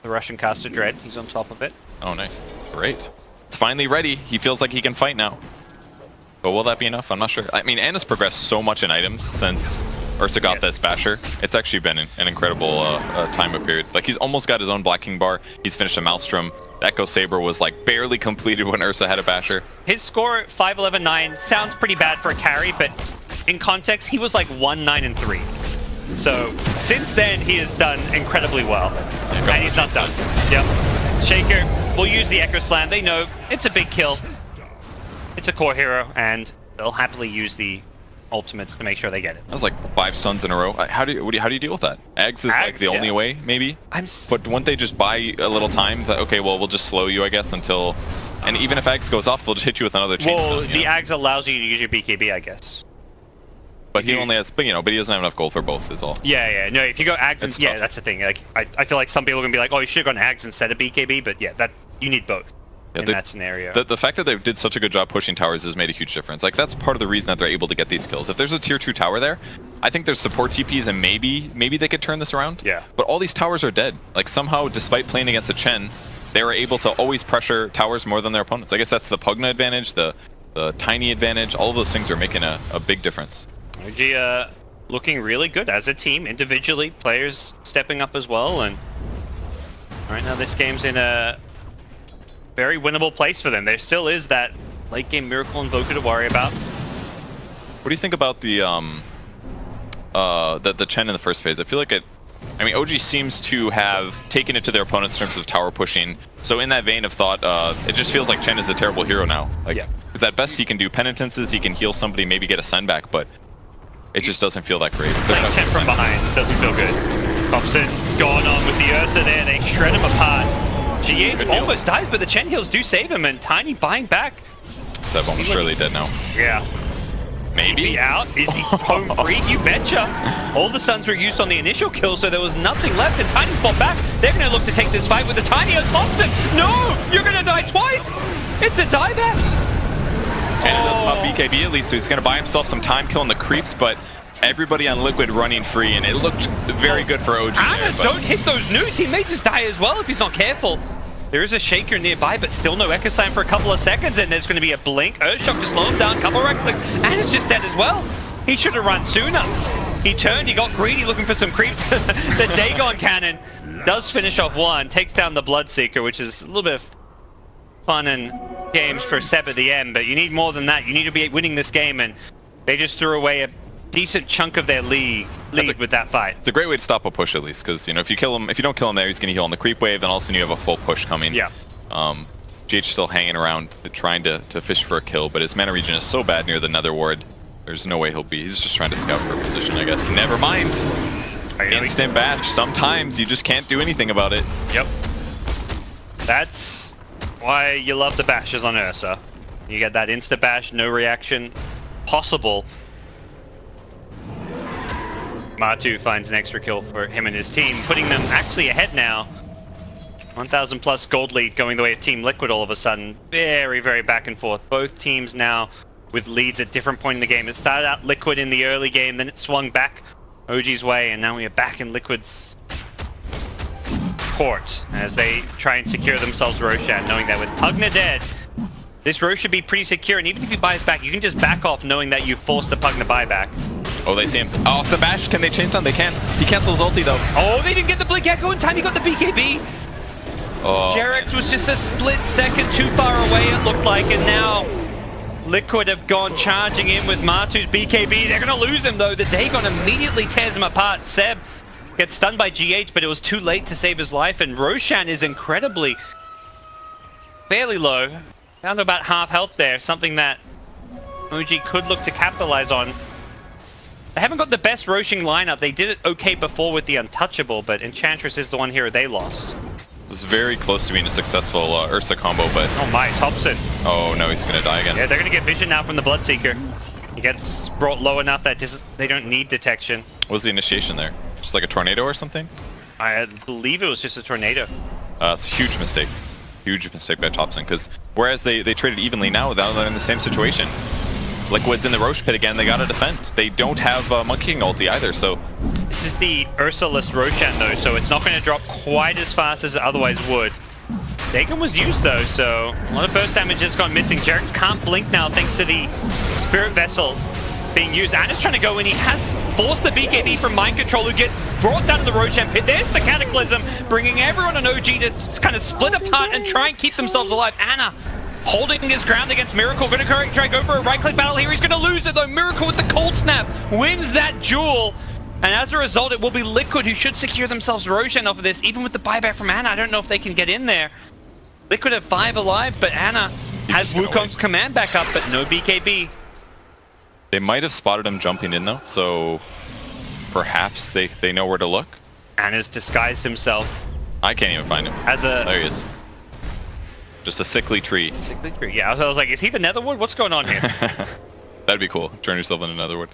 the Russian caster Dread. He's on top of it. Oh, nice. Great. It's finally ready. He feels like he can fight now. But will that be enough? I'm not sure. I mean, Ana's progressed so much in items since Ursa got this Basher. It's actually been an incredible time period. Like, he's almost got his own Black King bar. He's finished a Maelstrom. The Echo Saber was like barely completed when Ursa had a Basher. His score 5-11-9 sounds pretty bad for a carry, but in context, he was like 1-9-3. So since then, he has done incredibly well. And he's not done. Yep. Shaker will use the Echo Slam. They know it's a big kill. It's a core hero, and they'll happily use the ultimates to make sure they get it. That was like 5 stuns in a row. How do you deal with that? Ags is like the only way, maybe. But wouldn't they just buy a little time? That, okay, well, we'll just slow you, I guess, until. And even if Ags goes off, they'll just hit you with another chain. Well, the Ags allows you to use your BKB, I guess. But he only has, but he doesn't have enough gold for both, is all. Yeah. No, if you go Ags, and, yeah, that's the thing. Like, I feel like some people are gonna be like, oh, you should have gone Ags instead of BKB, but yeah, that you need both. in that scenario. The fact that they did such a good job pushing towers has made a huge difference. Like, that's part of the reason that they're able to get these kills. If there's a tier 2 tower there, I think there's support TPs and maybe they could turn this around. Yeah. But all these towers are dead. Like, somehow, despite playing against a Chen, they were able to always pressure towers more than their opponents. I guess that's the Pugna advantage, the Tiny advantage. All of those things are making a big difference. OG looking really good as a team, individually, players stepping up as well, and right now this game's in a very winnable place for them. There still is that late game Miracle Invoker to worry about. What do you think about the Chen in the first phase? I feel like OG seems to have taken it to their opponents in terms of tower pushing. So in that vein of thought, it just feels like Chen is a terrible hero now. Like, because at best he can do penitences, he can heal somebody, maybe get a send back, but it just doesn't feel that great. Playing Chen from behind doesn't feel good. Thompson going on with the Ursa there, they shred him apart. GH almost dies, but the Chen heals do save him, and Tiny buying back. Seb almost surely dead now. Yeah. Maybe out. Is he home free? You betcha. All the suns were used on the initial kill, so there was nothing left, and Tiny's bought back. They're going to look to take this fight with the Tiny and Thompson. No! You're going to die twice! It's a dieback! And it doesn't pop BKB at least, so he's going to buy himself some time killing the creeps, but everybody on Liquid running free, and it looked very good for OG there. Don't hit those nukes. He may just die as well if he's not careful. There is a Shaker nearby, but still no Echo Sign for a couple of seconds, and there's going to be a blink. Earthshock to slow him down, couple of right clicks, and it's just dead as well. He should have run sooner. He turned, he got greedy looking for some creeps. The Dagon Cannon does finish off one, takes down the Bloodseeker, which is a little bit of fun and games for Seb at the end, but you need more than that. You need to be winning this game, and they just threw away a decent chunk of their lead with that fight. It's a great way to stop a push at least, because if you don't kill him there, he's going to heal on the creep wave, then all of a sudden you have a full push coming. Yeah. GH still hanging around, trying to fish for a kill, but his mana regen is so bad near the Nether Ward. There's no way he's just trying to scout for a position, I guess. Never mind. Instant bash. Sometimes you just can't do anything about it. Yep. That's why you love the bashes on Ursa. You get that insta bash, no reaction possible. Matu finds an extra kill for him and his team, putting them actually ahead now. 1,000 plus gold lead going the way of Team Liquid all of a sudden. Very, very back and forth. Both teams now with leads at different point in the game. It started out Liquid in the early game, then it swung back OG's way, and now we are back in Liquid's court as they try and secure themselves Roshan, knowing that with Pugna dead, this Rosh should be pretty secure, and even if he buys back, you can just back off knowing that you forced the Pugna buyback. Oh, they see him. Off the bash. Can they chain stun? They can. He cancels ulti though. Oh, they didn't get the Blink Echo in time. He got the BKB. Oh, Jerex was just a split second too far away, it looked like, and now Liquid have gone charging in with Matu's BKB. They're going to lose him though. The Dagon immediately tears him apart. Seb gets stunned by GH, but it was too late to save his life, and Roshan is fairly low. Down to about half health there, something that OG could look to capitalize on. They haven't got the best Roshan lineup. They did it okay before with the Untouchable, but Enchantress is the one hero they lost. It was very close to being a successful Ursa combo, but... Oh my, Thompson. Oh no, he's going to die again. Yeah, they're going to get vision now from the Bloodseeker. He gets brought low enough that they don't need detection. What was the initiation there? Just like a tornado or something? I believe it was just a tornado. It's a huge mistake. Huge mistake by Thompson, because whereas they traded evenly now, they're in the same situation. Liquid's in the Rosh pit again, they gotta defend. They don't have Monkey King ulti either, so... This is the Ursa-less Roshan though, so it's not going to drop quite as fast as it otherwise would. Dagon was used though, so a lot of burst damage has gone missing. Jerex can't blink now thanks to the Spirit Vessel being used. Anna's trying to go in. He has forced the BKB from Mind Control, who gets brought down to the Roshan pit. There's the Cataclysm, bringing everyone on OG to kind of split apart and try and keep themselves alive. Anna holding his ground against Miracle. Going to try to go for a right-click battle here. He's going to lose it though. Miracle with the Cold Snap wins that duel. And as a result, it will be Liquid who should secure themselves Roshan off of this. Even with the buyback from Anna, I don't know if they can get in there. Liquid have 5 alive, but Anna has Wukong's command back up, but no BKB. They might have spotted him jumping in though, so perhaps they know where to look. Anna's disguised himself. I can't even find him. There he is. Just a sickly tree. Sickly tree. Yeah, I was like, is he the Netherwood? What's going on here? That'd be cool. Turn yourself into Netherwood.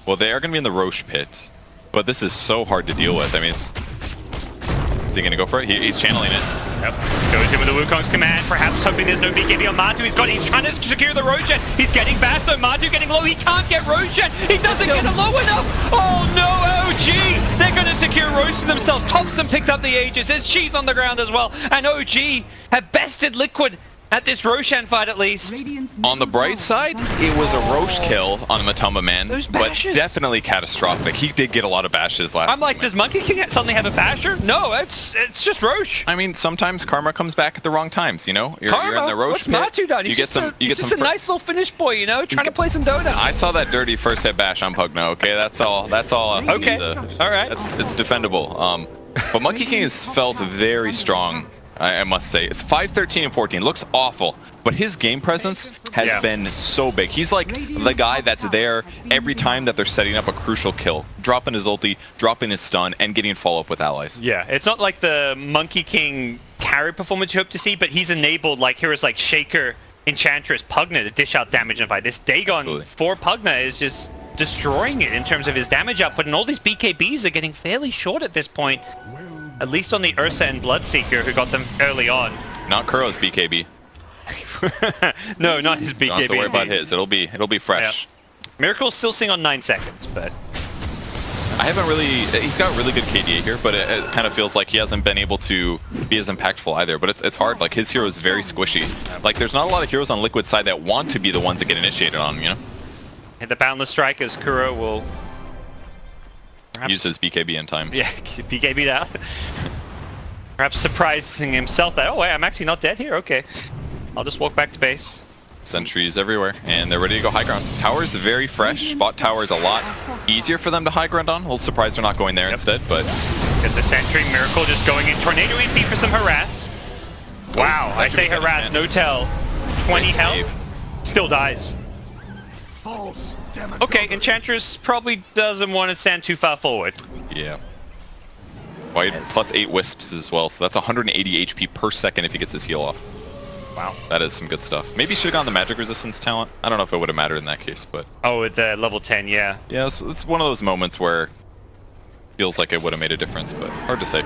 Well, they are going to be in the Rosh pit, but this is so hard to deal with. I mean, it's he going to go for it? He's channeling it. Yep. Goes in with the Wukong's command, perhaps hoping there's no BKB on Matu. He's trying to secure the Roshan. He's getting bashed though. Matu getting low. He can't get Roshan. He doesn't get it low enough. Oh no, OG! They're going to secure Roshan themselves. Thompson picks up the Aegis. There's Cheese on the ground as well. And OG have bested Liquid at this Roshan fight at least. On the bright side, it was a Roche kill on the Matamba man, but definitely catastrophic. He did get a lot of bashes last I'm like, does Monkey King suddenly have a basher? No, it's just Roche. I mean, sometimes karma comes back at the wrong times, you know? You're in the Roche what's Matu done? He's just a nice little Finnish boy, you know, trying to play some Dota. I saw that dirty first hit bash on Pugno, okay? That's all. Okay, all right. It's defendable. But Monkey King has felt very strong, I must say. It's 5-13 and 14. Looks awful, but his game presence has been so big. He's like the guy that's there every time that they're setting up a crucial kill, dropping his ulti, dropping his stun, and getting follow-up with allies. Yeah, it's not like the Monkey King carry performance you hope to see, but he's enabled like heroes like Shaker, Enchantress, Pugna to dish out damage in a fight. This Dagon for Pugna is just destroying it in terms of his damage output, and all these BKBs are getting fairly short at this point. At least on the Ursa and Bloodseeker, who got them early on. Not Kuro's BKB. No, not his BKB. Don't have to worry about his. It'll be fresh. Yeah. Miracle's still seeing on 9 seconds, but I haven't really. He's got really good KDA here, but it kind of feels like he hasn't been able to be as impactful either. But it's hard. Like his hero is very squishy. Like there's not a lot of heroes on Liquid side that want to be the ones that get initiated on. You know. Hit the Boundless Strike as Kuro will use his BKB in time. Yeah, BKB'd out. Perhaps surprising himself that, oh wait, I'm actually not dead here, okay. I'll just walk back to base. Sentries everywhere, and they're ready to go high ground. Tower's very fresh. Bot tower is a lot easier for them to high ground on. A little surprised they're not going there instead, but... Get the Sentry, Miracle just going in. Tornado MP for some harass. Wow, I say harass, no tell. 20 health, still dies. Okay, Enchantress probably doesn't want to stand too far forward. Yeah. White plus 8 wisps as well, so that's 180 HP per second if he gets his heal off. Wow. That is some good stuff. Maybe he should have gone the magic resistance talent. I don't know if it would have mattered in that case, but... Oh, at the level 10, yeah. Yeah, it's one of those moments where feels like it would have made a difference, but hard to say.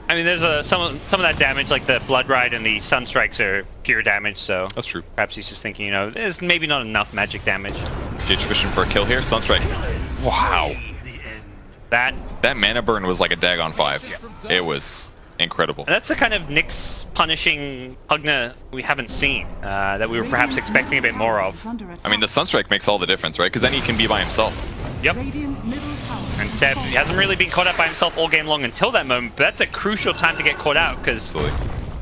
I mean, there's some of that damage, like the Blood Ride and the Sunstrikes are pure damage, so... That's true. Perhaps he's just thinking, you know, there's maybe not enough magic damage. JH fishing for a kill here. Sunstrike. Wow. That mana burn was like a Dagon 5. It was incredible. And that's the kind of Nyx punishing Pugna we haven't seen, that we were perhaps expecting a bit more of. I mean, the Sunstrike makes all the difference, right? Because then he can be by himself. Yep. And Seb hasn't really been caught out by himself all game long until that moment, but that's a crucial time to get caught out, because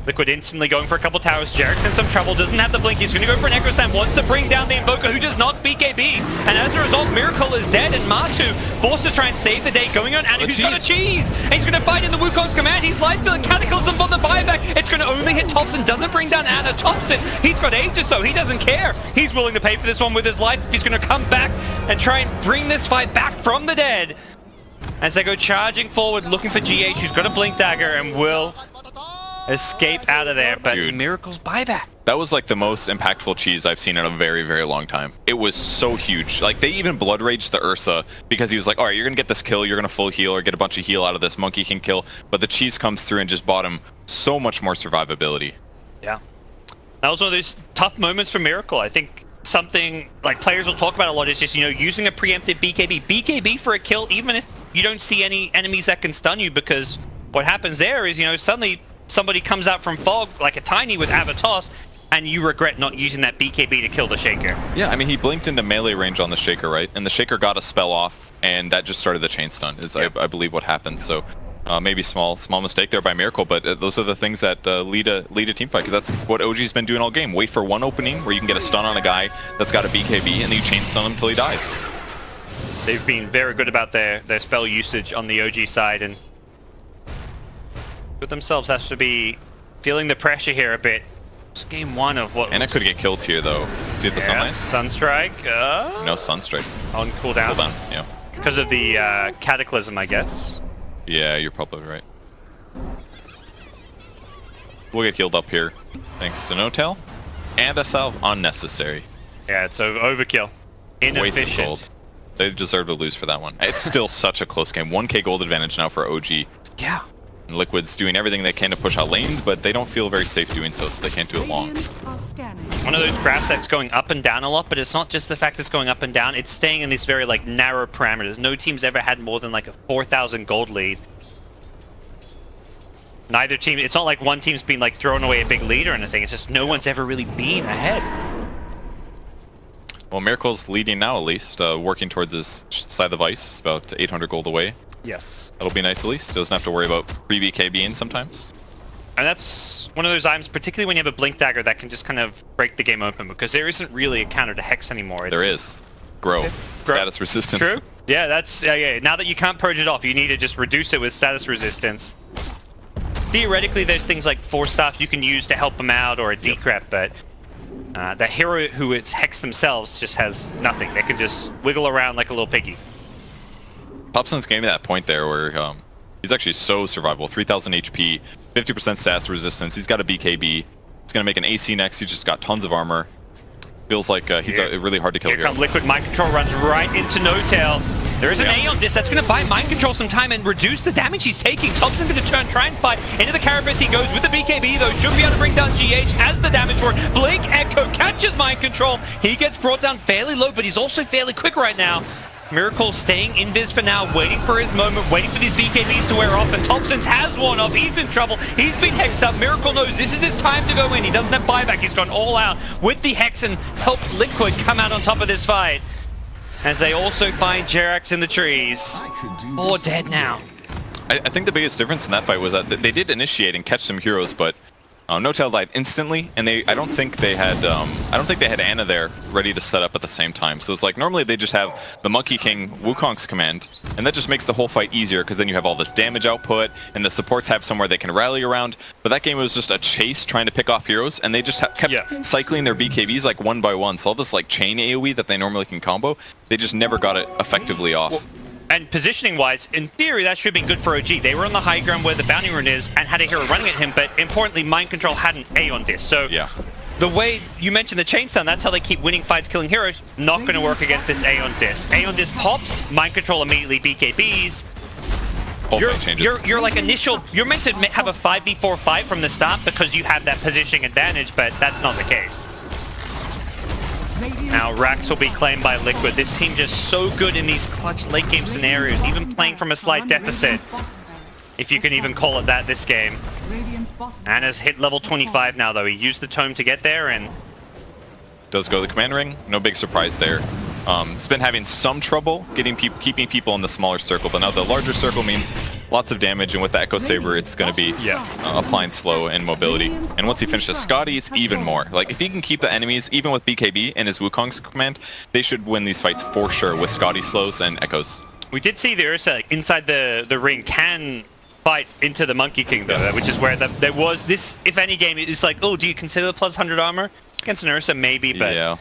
Liquid instantly going for a couple towers. Jarek's in some trouble, doesn't have the blink. He's going to go for an Echo Slam, wants to bring down the Invoker, who does not BKB. And as a result, Miracle is dead, and Matu forced to try and save the day. Going on Annie, who's got a cheese. And he's going to fight in the Wukong's command. He's life stealing Cataclysm for the buyback. It's going to only hit Thompson, doesn't bring down Anna. Thompson, he's got Aegis, though. He doesn't care. He's willing to pay for this one with his life. He's going to come back and try and bring this fight back from the dead. As they go charging forward, looking for GH, who's got a Blink Dagger and will escape out of there, but Dude, Miracle's buyback. That was like the most impactful cheese I've seen in a very, very long time. It was so huge. Like they even blood raged the Ursa because he was like, all right, you're gonna get this kill, you're gonna full heal or get a bunch of heal out of this Monkey King kill, but the cheese comes through and just bought him so much more survivability. Yeah. That was one of those tough moments for Miracle. I think something like players will talk about a lot is just, you know, using a preemptive BKB. BKB for a kill, even if you don't see any enemies that can stun you, because what happens there is, you know, suddenly somebody comes out from fog like a Tiny with Avatos, and you regret not using that BKB to kill the Shaker. Yeah, I mean, he blinked into melee range on the Shaker, right? And the Shaker got a spell off, and that just started the chain stun, is I believe what happened. So maybe small mistake there by Miracle, but those are the things that lead a team fight, because that's what OG's been doing all game. Wait for one opening where you can get a stun on a guy that's got a BKB, and then you chain stun him until he dies. They've been very good about their spell usage on the OG side, and with themselves has to be feeling the pressure here a bit. It's game one of what... And it could get killed here, though. See the Sunlight? Sunstrike. No, Sunstrike. On cooldown. Cooldown, yeah. Because of the Cataclysm, I guess. Yeah, you're probably right. We'll get healed up here. Thanks to No-Tail. And a salve unnecessary. Yeah, it's overkill. Inefficient. Wasted gold. They deserve to lose for that one. It's still such a close game. 1k gold advantage now for OG. Yeah. And Liquid's doing everything they can to push out lanes, but they don't feel very safe doing so they can't do it long. One of those graphs that's going up and down a lot, but it's not just the fact it's going up and down, it's staying in these very like narrow parameters. No team's ever had more than like a 4,000 gold lead. Neither team, it's not like one team's been like throwing away a big lead or anything, it's just no one's ever really been ahead. Well, Miracle's leading now at least, working towards his side of ice, about 800 gold away. Yes. That'll be nice at least, doesn't have to worry about pre-BKBing sometimes. And that's one of those items, particularly when you have a Blink Dagger, that can just kind of break the game open, because there isn't really a counter to Hex anymore. There is. Grow. Status resistance. True. Yeah, that's, yeah. Now that you can't purge it off, you need to just reduce it with status resistance. Theoretically, there's things like Force Staff you can use to help them out, or a Decrep, but the hero who is Hex themselves just has nothing. They can just wiggle around like a little piggy. Popson's getting to that point there where he's actually so survivable. 3,000 HP, 50% status resistance. He's got a BKB. He's going to make an AC next. He's just got tons of armor. Feels like he's really hard to kill here. Here comes Liquid. Mind Control runs right into No-Tail. There is an A on this. That's going to buy Mind Control some time and reduce the damage he's taking. Thompson going to try and fight into the Carapace. He goes with the BKB, though. Should be able to bring down GH as the damage for it. Blink Echo catches Mind Control. He gets brought down fairly low, but he's also fairly quick right now. Miracle staying invis for now, waiting for his moment, waiting for these BKBs to wear off, and Thompson's has one off. He's in trouble. He's been hexed up. Miracle knows this is his time to go in. He doesn't have buyback. He's gone all out with the hex and helped Liquid come out on top of this fight. As they also find Jerax in the trees. All dead now. I think the biggest difference in that fight was that they did initiate and catch some heroes, but No-Tail died instantly, and I don't think they had Ana there ready to set up at the same time. So it's like normally they just have the Monkey King Wukong's command, and that just makes the whole fight easier because then you have all this damage output, and the supports have somewhere they can rally around. But that game was just a chase trying to pick off heroes, and they just kept cycling their BKBs like one by one. So all this like chain AoE that they normally can combo, they just never got it effectively off. Well, and positioning-wise, in theory, that should be good for OG. They were on the high ground where the bounty rune is and had a hero running at him, but importantly, Mind Control had an A on this. So the way you mentioned the chain stun, that's how they keep winning fights, killing heroes. Not going to work against this A on this. A on this pops, Mind Control immediately BKBs. You're like initial, you're meant to have a 5v4 fight from the start because you have that positioning advantage, but that's not the case. Now Rax will be claimed by Liquid. This team just so good in these clutch late game scenarios, even playing from a slight deficit, if you can even call it that this game. Ana's hit level 25 now though. He used the tome to get there and does go the command ring. No big surprise there. It's been having some trouble keeping people in the smaller circle, but now the larger circle means lots of damage, and with the Echo Saber, it's going to be applying slow and mobility. And once he finishes Scotty, it's even more. Like, if he can keep the enemies, even with BKB and his Wukong's command, they should win these fights for sure with Scotty slows and Echoes. We did see the Ursa inside the ring can fight into the Monkey King, though, which is where there was this, if any game, it's like, oh, do you consider the plus 100 armor? Against an Ursa, maybe, but... Yeah.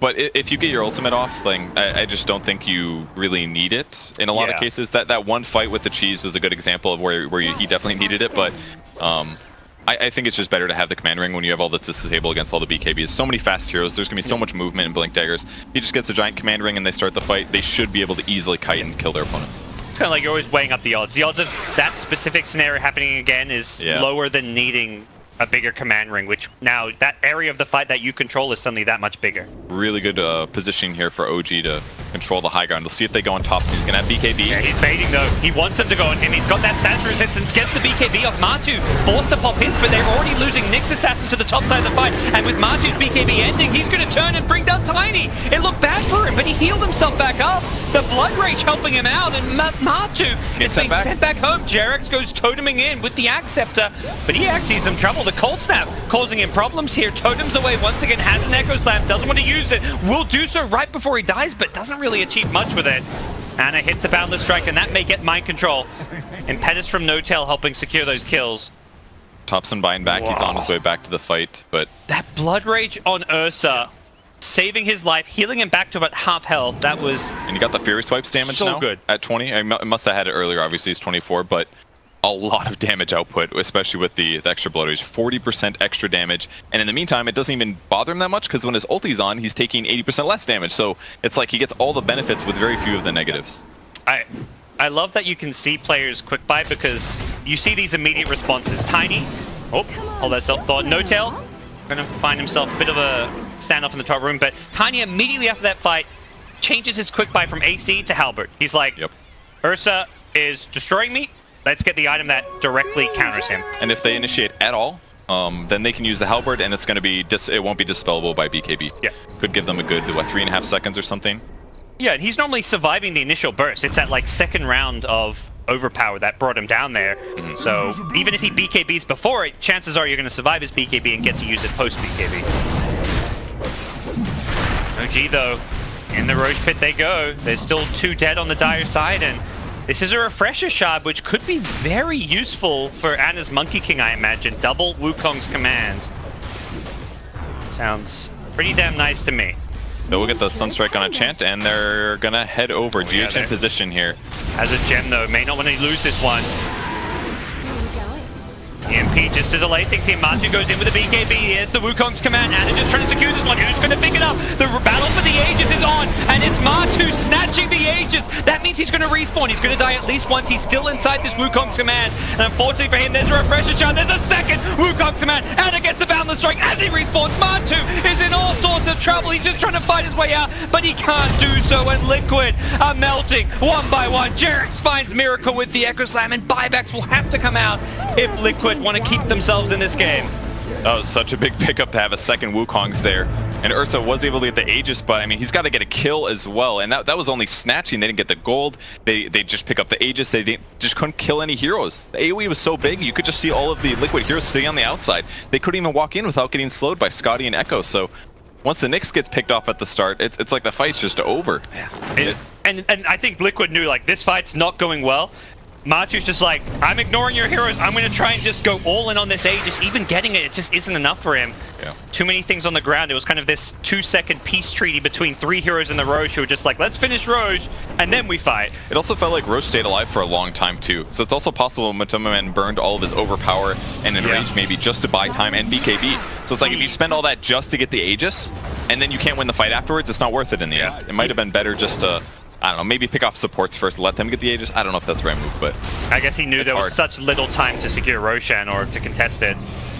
But if you get your ultimate off, like, I just don't think you really need it in a lot of cases. That one fight with the cheese was a good example of where he definitely needed it, but I think it's just better to have the command ring when you have all this disable against all the BKBs. So many fast heroes, there's going to be so much movement in Blink Daggers. He just gets a giant command ring and they start the fight, they should be able to easily kite and kill their opponents. It's kind of like you're always weighing up the odds. The odds of that specific scenario happening again is lower than needing a bigger command ring, which now that area of the fight that you control is suddenly that much bigger. Really good positioning here for OG to control the high ground. We'll see if they go on top. So he's going to have BKB. Yeah, he's baiting though. He wants them to go on him. He's got that status resistance, gets the BKB off Matu, forced to pop his, but they're already losing Nyx Assassin to the top side of the fight. And with Matu's BKB ending, he's going to turn and bring down Tiny. It looked bad for him, but he healed himself back up. The Blood Rage helping him out, and Matu gets sent back home. Jerax goes toteming in with the Axe Scepter, but he actually has some trouble. The Cold Snap causing him problems here. Totems away once again, has an Echo Slam, doesn't want to use it. Will do so right before he dies, but doesn't really achieve much with it. Ana hits a Boundless Strike, and that may get Mind Control. Impetus from No-Tail helping secure those kills. Thompson buying back, he's on his way back to the fight, but... That Blood Rage on Ursa, saving his life, healing him back to about half health, that was... And you got the Fury Swipes damage now? So good. At 20, I must have had it earlier, obviously he's 24, but... a lot of damage output, especially with the extra Blood Rage. 40% extra damage, and in the meantime, it doesn't even bother him that much because when his ulti's on, he's taking 80% less damage. So it's like he gets all the benefits with very few of the negatives. I love that you can see players quick buy because you see these immediate responses. Tiny, oh, hold that thought. No Tail, gonna find himself a bit of a standoff in the top room, but Tiny immediately after that fight changes his quick buy from AC to Halberd. He's like, yep. Ursa is destroying me. Let's get the item that directly counters him. And if they initiate at all, then they can use the Halberd, and it's going to be it won't be dispellable by BKB. Yeah. Could give them a good 3.5 seconds or something. Yeah, and he's normally surviving the initial burst. It's that like second round of overpower that brought him down there. So even if he BKBs before it, chances are you're going to survive his BKB and get to use it post BKB. OG though, in the Roche pit they go. There's still 2 dead on the Dire side, and this is a refresher shard, which could be very useful for Anna's Monkey King, I imagine. Double Wukong's command. Sounds pretty damn nice to me. So we'll get the Sunstrike on a chant, and they're gonna head over. GH in position here. As a gem though, may not want to lose this one. EMP just to delay things here. Matu goes in with the BKB. Here's the Wukong's command. Anna just trying to secure this one. Who's going to pick it up? The battle for the Aegis is on, and it's Matu snatching the Aegis. That means he's going to respawn. He's going to die at least once. He's still inside this Wukong's command. And unfortunately for him, there's a refresher shot. There's a second Wukong's command. Anna gets the Boundless Strike as he respawns. Matu is in all sorts of trouble. He's just trying to fight his way out, but he can't do so. And Liquid are melting one by one. Jerix finds Miracle with the Echo Slam, and buybacks will have to come out if Liquid want to keep themselves in this game. That was such a big pickup to have a second Wukong's there. And Ursa was able to get the Aegis, but I mean, he's got to get a kill as well. And that was only snatching. They didn't get the gold. They just pick up the Aegis. They just couldn't kill any heroes. The AoE was so big, you could just see all of the Liquid heroes sitting on the outside. They couldn't even walk in without getting slowed by Scotty and Echo. So once the Nyx gets picked off at the start, it's like the fight's just over. Yeah. And I think Liquid knew, like, this fight's not going well. Matu's just like, I'm ignoring your heroes. I'm going to try and just go all in on this Aegis. Even getting it just isn't enough for him. Yeah. Too many things on the ground. It was kind of this 2-second peace treaty between 3 heroes in the Roche who were just like, let's finish Roche, and then we fight. It also felt like Roche stayed alive for a long time too. So it's also possible Matoma Man burned all of his overpower and enrage maybe just to buy time and BKB. So it's like if you spend all that just to get the Aegis, and then you can't win the fight afterwards, it's not worth it in the end. It might have been better just to, I don't know, maybe pick off supports first, let them get the Aegis. I don't know if that's the right move, but I guess he knew there was such little time to secure Roshan or to contest it.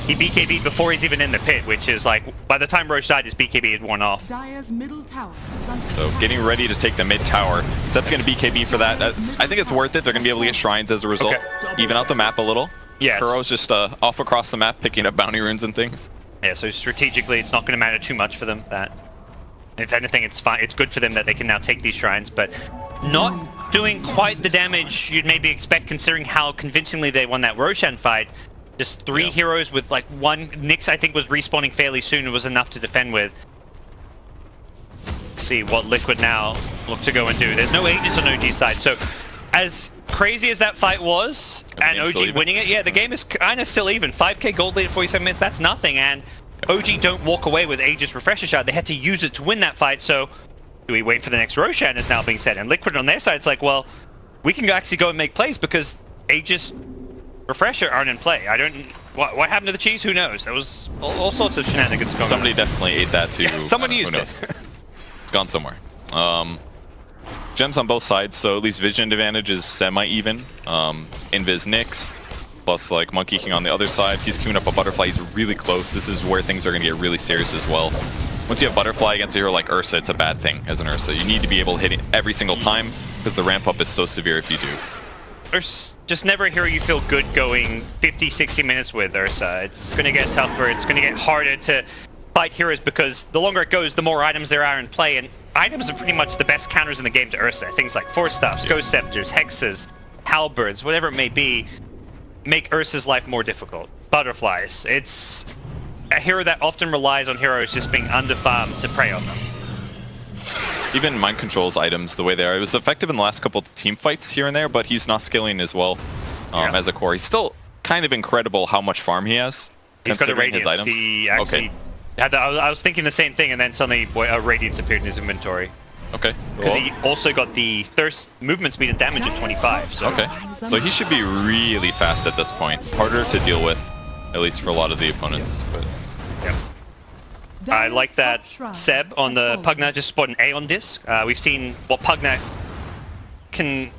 He BKB'd before he's even in the pit, which is like, by the time Roche died, his BKB had worn off. Dire's middle tower is under so getting ready to take the mid tower. Sep's going to BKB for that. I think it's worth it. They're going to be able to get shrines as a result. Okay. Even out the map a little. Yes. Kuro's just off across the map picking up bounty runes and things. Yeah, so strategically, it's not going to matter too much for them. That, if anything, it's fine. It's good for them that they can now take these shrines, but not doing quite the damage you'd maybe expect considering how convincingly they won that Roshan fight. Just 3 heroes with like 1. Nyx, I think, was respawning fairly soon and was enough to defend with. See what Liquid now look to go and do. There's no Aegis on OG's side, so as crazy as that fight was, and OG winning it, yeah, the game is kind of still even. 5k gold lead at 47 minutes, that's nothing, and OG don't walk away with Aegis Refresher Shard. They had to use it to win that fight, so do we wait for the next Roshan is now being said. And Liquid on their side, it's like, well, we can actually go and make plays because Aegis Refresher aren't in play. I don't... What happened to the cheese? Who knows? There was all sorts of shenanigans going on. Somebody definitely ate that too. Yeah, someone used it. It's gone somewhere. Gems on both sides, so at least vision advantage is semi-even. Invis Nyx, plus like Monkey King on the other side. He's queuing up a Butterfly. He's really close. This is where things are going to get really serious as well. Once you have Butterfly against a hero like Ursa, it's a bad thing as an Ursa. You need to be able to hit it every single time because the ramp up is so severe if you do. There's just never a hero you feel good going 50, 60 minutes with, Ursa. It's going to get tougher. It's going to get harder to fight heroes because the longer it goes, the more items there are in play. And items are pretty much the best counters in the game to Ursa. Things like Force Staffs, Ghost Scepters, Hexes, Halberds, whatever it may be, make Ursa's life more difficult. Butterflies. It's a hero that often relies on heroes just being underfarmed to prey on them. Even mind controls items the way they are. It was effective in the last couple of team fights here and there, but he's not scaling as well as a core. He's still kind of incredible how much farm he has. He's got a Radiance. His items. He actually had the, I was thinking the same thing, and then suddenly a Radiance appeared in his inventory. Okay. Because he also got the Thirst movement speed and damage at 25. So. Okay. So he should be really fast at this point. Harder to deal with, at least for a lot of the opponents. But yep. I like that Seb on the Pugna just spot an A on disc. We've seen what Pugna can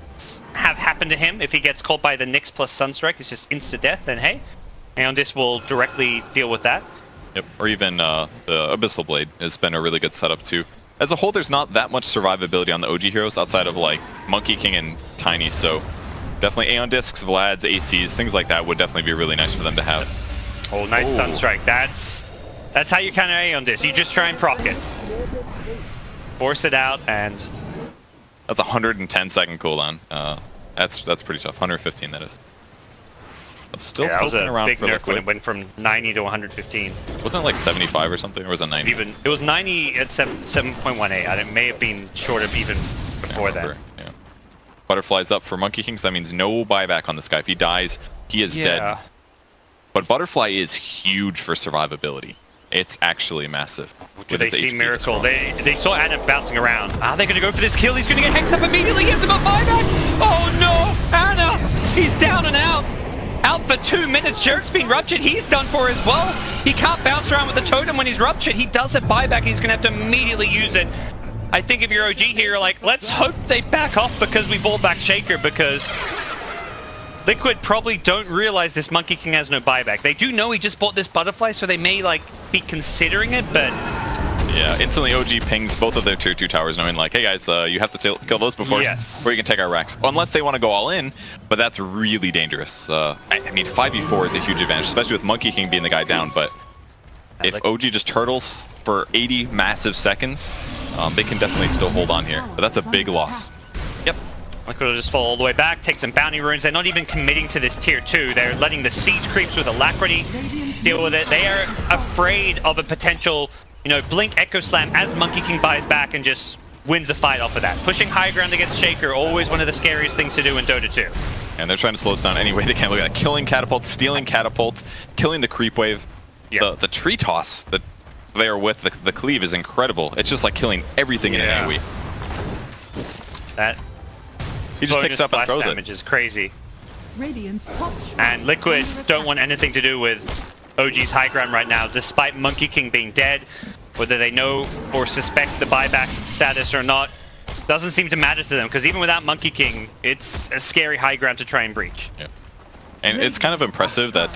have happen to him if he gets caught by the Nyx plus Sunstrike. It's just insta-death, then hey, Aeondis will directly deal with that. Yep, or even the Abyssal Blade has been a really good setup too. As a whole, there's not that much survivability on the OG heroes outside of like Monkey King and Tiny, so definitely Aeon Discs, Vlads, ACs, things like that would definitely be really nice for them to have. Oh, nice Sunstrike. That's how you counter Aeon Disc. You just try and proc it. Force it out, and that's 110-second cooldown. That's pretty tough. 115, that is. Still that was a around big for nerf Liquid. when it went from 90 to 115. Wasn't it like 75 or something, or was it 90? It was 90 at 7.18. It may have been shorter even before that. Yeah. Butterfly's up for Monkey King, so that means no buyback on this guy. If he dies, he is dead. But Butterfly is huge for survivability. It's actually massive. Do they see Miracle? They saw Anna bouncing around. Are they going to go for this kill? He's going to get Hex up immediately. Gives him a buyback. Oh no! Anna! He's down and out. Out for 2 minutes. Jerk's been ruptured. He's done for as well. He can't bounce around with the totem when he's ruptured. He does have buyback and he's going to have to immediately use it. I think if you're OG here, you're like, let's hope they back off because we bought back Shaker, because Liquid probably don't realize this Monkey King has no buyback. They do know he just bought this Butterfly, so they may like be considering it, but yeah, instantly OG pings both of their tier 2 towers knowing like, hey guys, you have to kill those before you can take our racks. Unless they want to go all in, but that's really dangerous. I mean, 5v4 is a huge advantage, especially with Monkey King being the guy down, but if OG just turtles for 80 massive seconds, they can definitely still hold on here. But that's a big loss. Yep. Liquid will just fall all the way back, take some bounty runes. They're not even committing to this tier 2. They're letting the siege creeps with Alacrity deal with it. They are afraid of a potential, you know, Blink Echo Slam as Monkey King buys back and just wins a fight off of that. Pushing high ground against Shaker, always one of the scariest things to do in Dota 2. And they're trying to slow us down any way they can. Look at that. Killing catapults, stealing catapults, killing the creep wave. Yep. The tree toss that they are with the cleave is incredible. It's just like killing everything in an AoE. That he just picks up and throws damage is crazy. Radiant's top And Liquid don't want anything to do with OG's high ground right now, despite Monkey King being dead. Whether they know or suspect the buyback status or not doesn't seem to matter to them, because even without Monkey King, it's a scary high ground to try and breach. Yeah. And it's kind of impressive that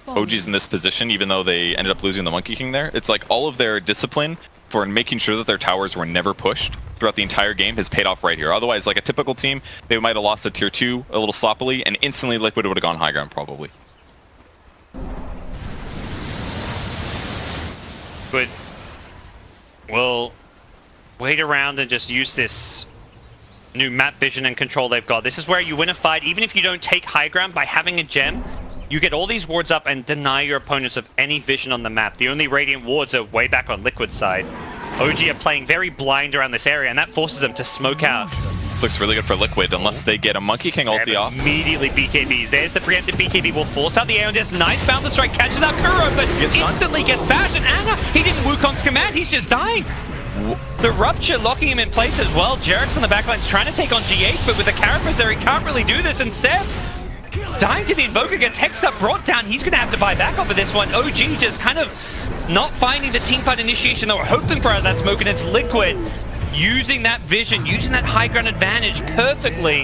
OG's in this position, even though they ended up losing the Monkey King there. It's like all of their discipline for making sure that their towers were never pushed throughout the entire game has paid off right here. Otherwise, like a typical team, they might have lost a tier 2 a little sloppily, and instantly Liquid would have gone high ground probably. Good. We'll wait around and just use this new map vision and control they've got. This is where you win a fight, even if you don't take high ground. By having a gem, you get all these wards up and deny your opponents of any vision on the map. The only Radiant wards are way back on Liquid side. OG are playing very blind around this area, and that forces them to smoke out. This looks really good for Liquid, unless they get a Monkey King ulti off. Immediately BKBs. There's the preemptive BKB. Will force out the Aeon Disc. Nice bound the strike. Catches out Kuro, but instantly gets bashed. And Anna, he didn't Wukong's command. He's just dying. The Rupture locking him in place as well. Jerk's on the backline's trying to take on GH, but with the Carapace there, he can't really do this. And Seb, dying to the Invoker, gets Hex up, brought down. He's going to have to buy back off of this one. OG just kind of not finding the teamfight initiation they were hoping for out of that smoke, and it's Liquid using that vision, using that high ground advantage perfectly,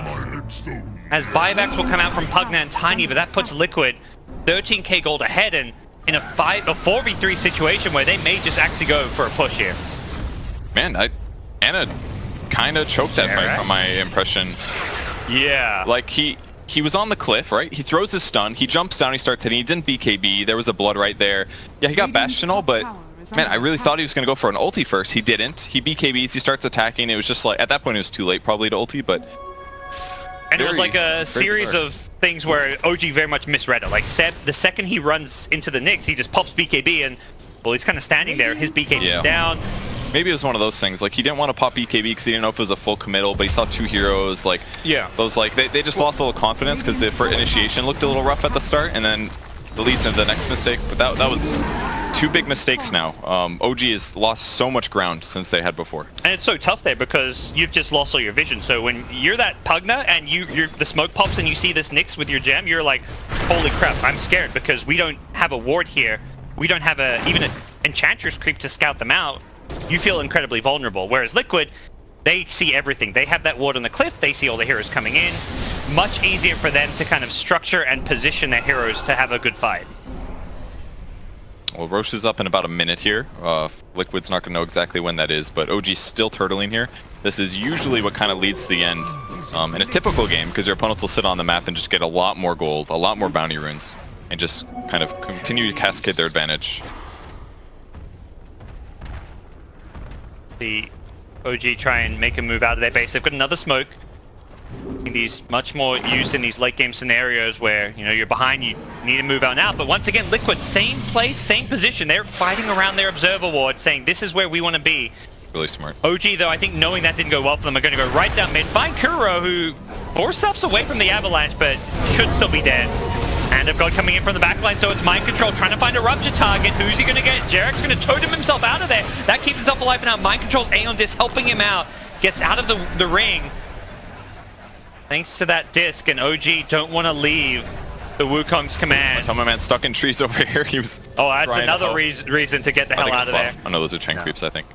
as buybacks will come out from Pugna and Tiny, but that puts Liquid 13k gold ahead and in a 4v3 situation where they may just actually go for a push here. Man, Anna kind of choked that fight from my impression. Yeah. Like he was on the cliff, right? He throws his stun, he jumps down, he starts hitting, he didn't BKB, there was a blood right there. Yeah, he got Bastion all, but man, I really thought he was going to go for an ulti first. He didn't. He BKBs, he starts attacking. It was just like, at that point it was too late probably to ulti, but... And it was like a series of things where OG very much misread it. Like Seb, the second he runs into the Nyx, he just pops BKB and, well, he's kind of standing there. His BKB is down. Maybe it was one of those things, like he didn't want to pop BKB because he didn't know if it was a full committal, but he saw 2 heroes, like, those, like, they just lost a little confidence because the initiation looked a little rough at the start, and then it leads into the next mistake, but that was 2 big mistakes now. OG has lost so much ground since they had before. And it's so tough there because you've just lost all your vision, so when you're that Pugna and the smoke pops and you see this Nyx with your gem, you're like, holy crap, I'm scared because we don't have a ward here, we don't have even an Enchantress creep to scout them out. You feel incredibly vulnerable. Whereas Liquid, they see everything. They have that ward on the cliff. They see all the heroes coming in. much easier for them to kind of structure and position their heroes to have a good fight. Well, Roche is up in about a minute here. Liquid's not going to know exactly when that is, but OG's still turtling here. This is usually what kind of leads to the end in a typical game, because your opponents will sit on the map and just get a lot more gold, a lot more bounty runes, and just kind of continue to cascade their advantage. The OG try and make a move out of their base. They've got another smoke. These much more used in these late game scenarios where, you know, you're behind, you need to move out now. But once again, Liquid, same place, same position. They're fighting around their observer ward, saying this is where we want to be. Really smart. OG, though, I think knowing that didn't go well for them, are going to go right down mid. Find Kuro, who 4 steps away from the avalanche, but should still be dead. And they've got coming in from the backline, so it's mind control, trying to find a rupture target. Who's he going to get? Jarek's going to totem himself out of there. That keeps himself alive, and now mind control's Aeon Disc helping him out. Gets out of the ring. Thanks to that disc, and OG don't want to leave the Wukong's command. Tell my man stuck in trees over here. He was. Oh, that's another reason to get the hell out of there. Oh no, those are chain creeps, I think.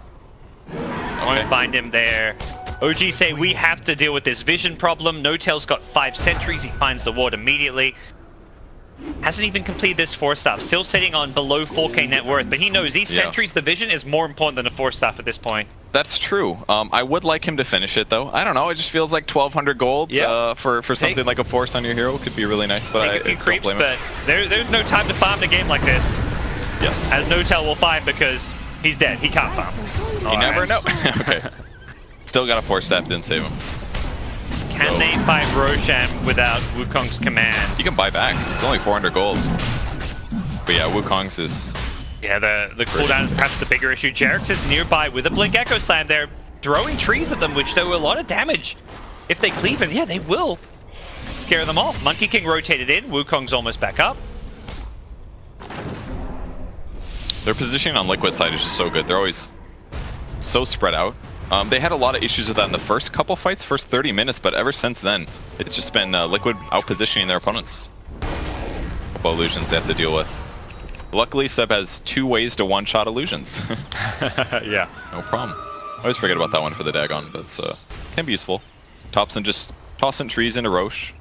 I want to find him there. OG say we have to deal with this vision problem. No-Tail's got 5 sentries. He finds the ward immediately. Hasn't even completed this 4-star. Still sitting on below 4k net worth, but he knows these sentries, the vision is more important than a 4-star at this point. That's true. I would like him to finish it, though. I don't know. It just feels like 1,200 gold for something like a force on your hero could be really nice. But take a few creeps, but there's no time to farm in a game like this. Yes. As No-Tail will find because he's dead. He can't farm. You never know. Okay. Still got a 4-step, didn't save him. Can they fight Roshan without Wukong's command? You can buy back. It's only 400 gold. But yeah, Wukong's is... Yeah, the cooldown is perhaps the bigger issue. Jarek's is nearby with a Blink Echo Slam. They're throwing trees at them, which do a lot of damage. If they cleave, and yeah, they will scare them off. Monkey King rotated in. Wukong's almost back up. Their positioning on Liquid side is just so good. They're always so spread out. They had a lot of issues with that in the first couple fights, first 30 minutes, but ever since then, it's just been Liquid out-positioning their opponents. Couple illusions they have to deal with. Luckily, Seb has 2 ways to one-shot illusions. Yeah. No problem. I always forget about that one for the Dagon, but can be useful. Topson just tossing trees into Roche.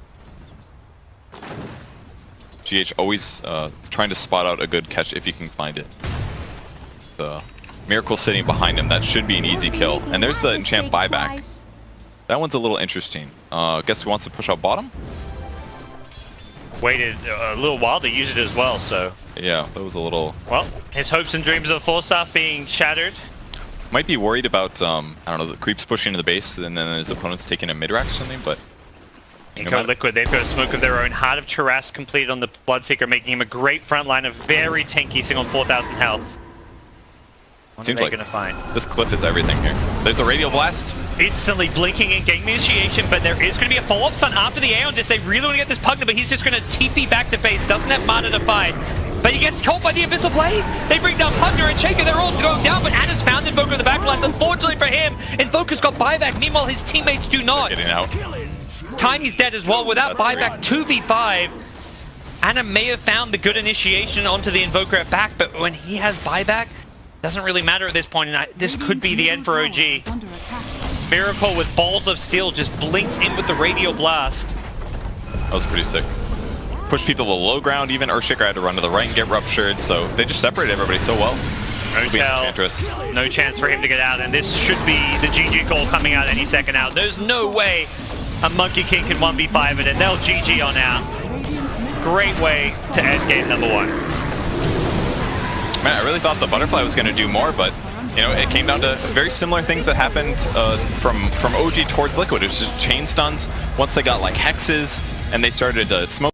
GH always trying to spot out a good catch if you can find it. The Miracle sitting behind him, that should be an easy kill. And there's the enchant buyback. That one's a little interesting. Guess who wants to push out bottom? Waited a little while to use it as well, so... Yeah, that was a little... Well, his hopes and dreams of 4-star being shattered. Might be worried about, I don't know, the creeps pushing into the base and then his opponent's taking a mid-rack or something, but... Liquid, they've got a smoke of their own. Heart of Charas completed on the Bloodseeker, making him a great front line of very tanky, sitting on 4,000 health. What Seems are they like gonna find? This cliff is everything here. There's a radial blast. Instantly blinking and getting the initiation, but there is going to be a follow-up stun after the Aeon Disc. They really want to get this Pugna, but he's just going to TP back to base. Doesn't have mana to fight. But he gets caught by the Abyssal Blade. They bring down Pugna and Shaker. They're all going down, but Anna's found Invoker in the backline. Unfortunately for him, Invoker's got buyback. Meanwhile, his teammates do not. Getting out. Tiny's dead as well. Without buyback, 2v5. Anna may have found the good initiation onto the Invoker at back, but when he has buyback, doesn't really matter at this point, and this could be the end for OG. Miracle with balls of steel just blinks in with the radial blast. That was pretty sick. Pushed people to the low ground even. Earthshaker had to run to the right and get ruptured, so they just separated everybody so well. No chance for him to get out, and this should be the GG call coming out any second out. There's no way a Monkey King can 1v5 it, and they'll GG on out. Great way to end game number 1. Man, I really thought the butterfly was going to do more, but you know, it came down to very similar things that happened from OG towards Liquid. It was just chain stuns. Once they got like hexes and they started to smoke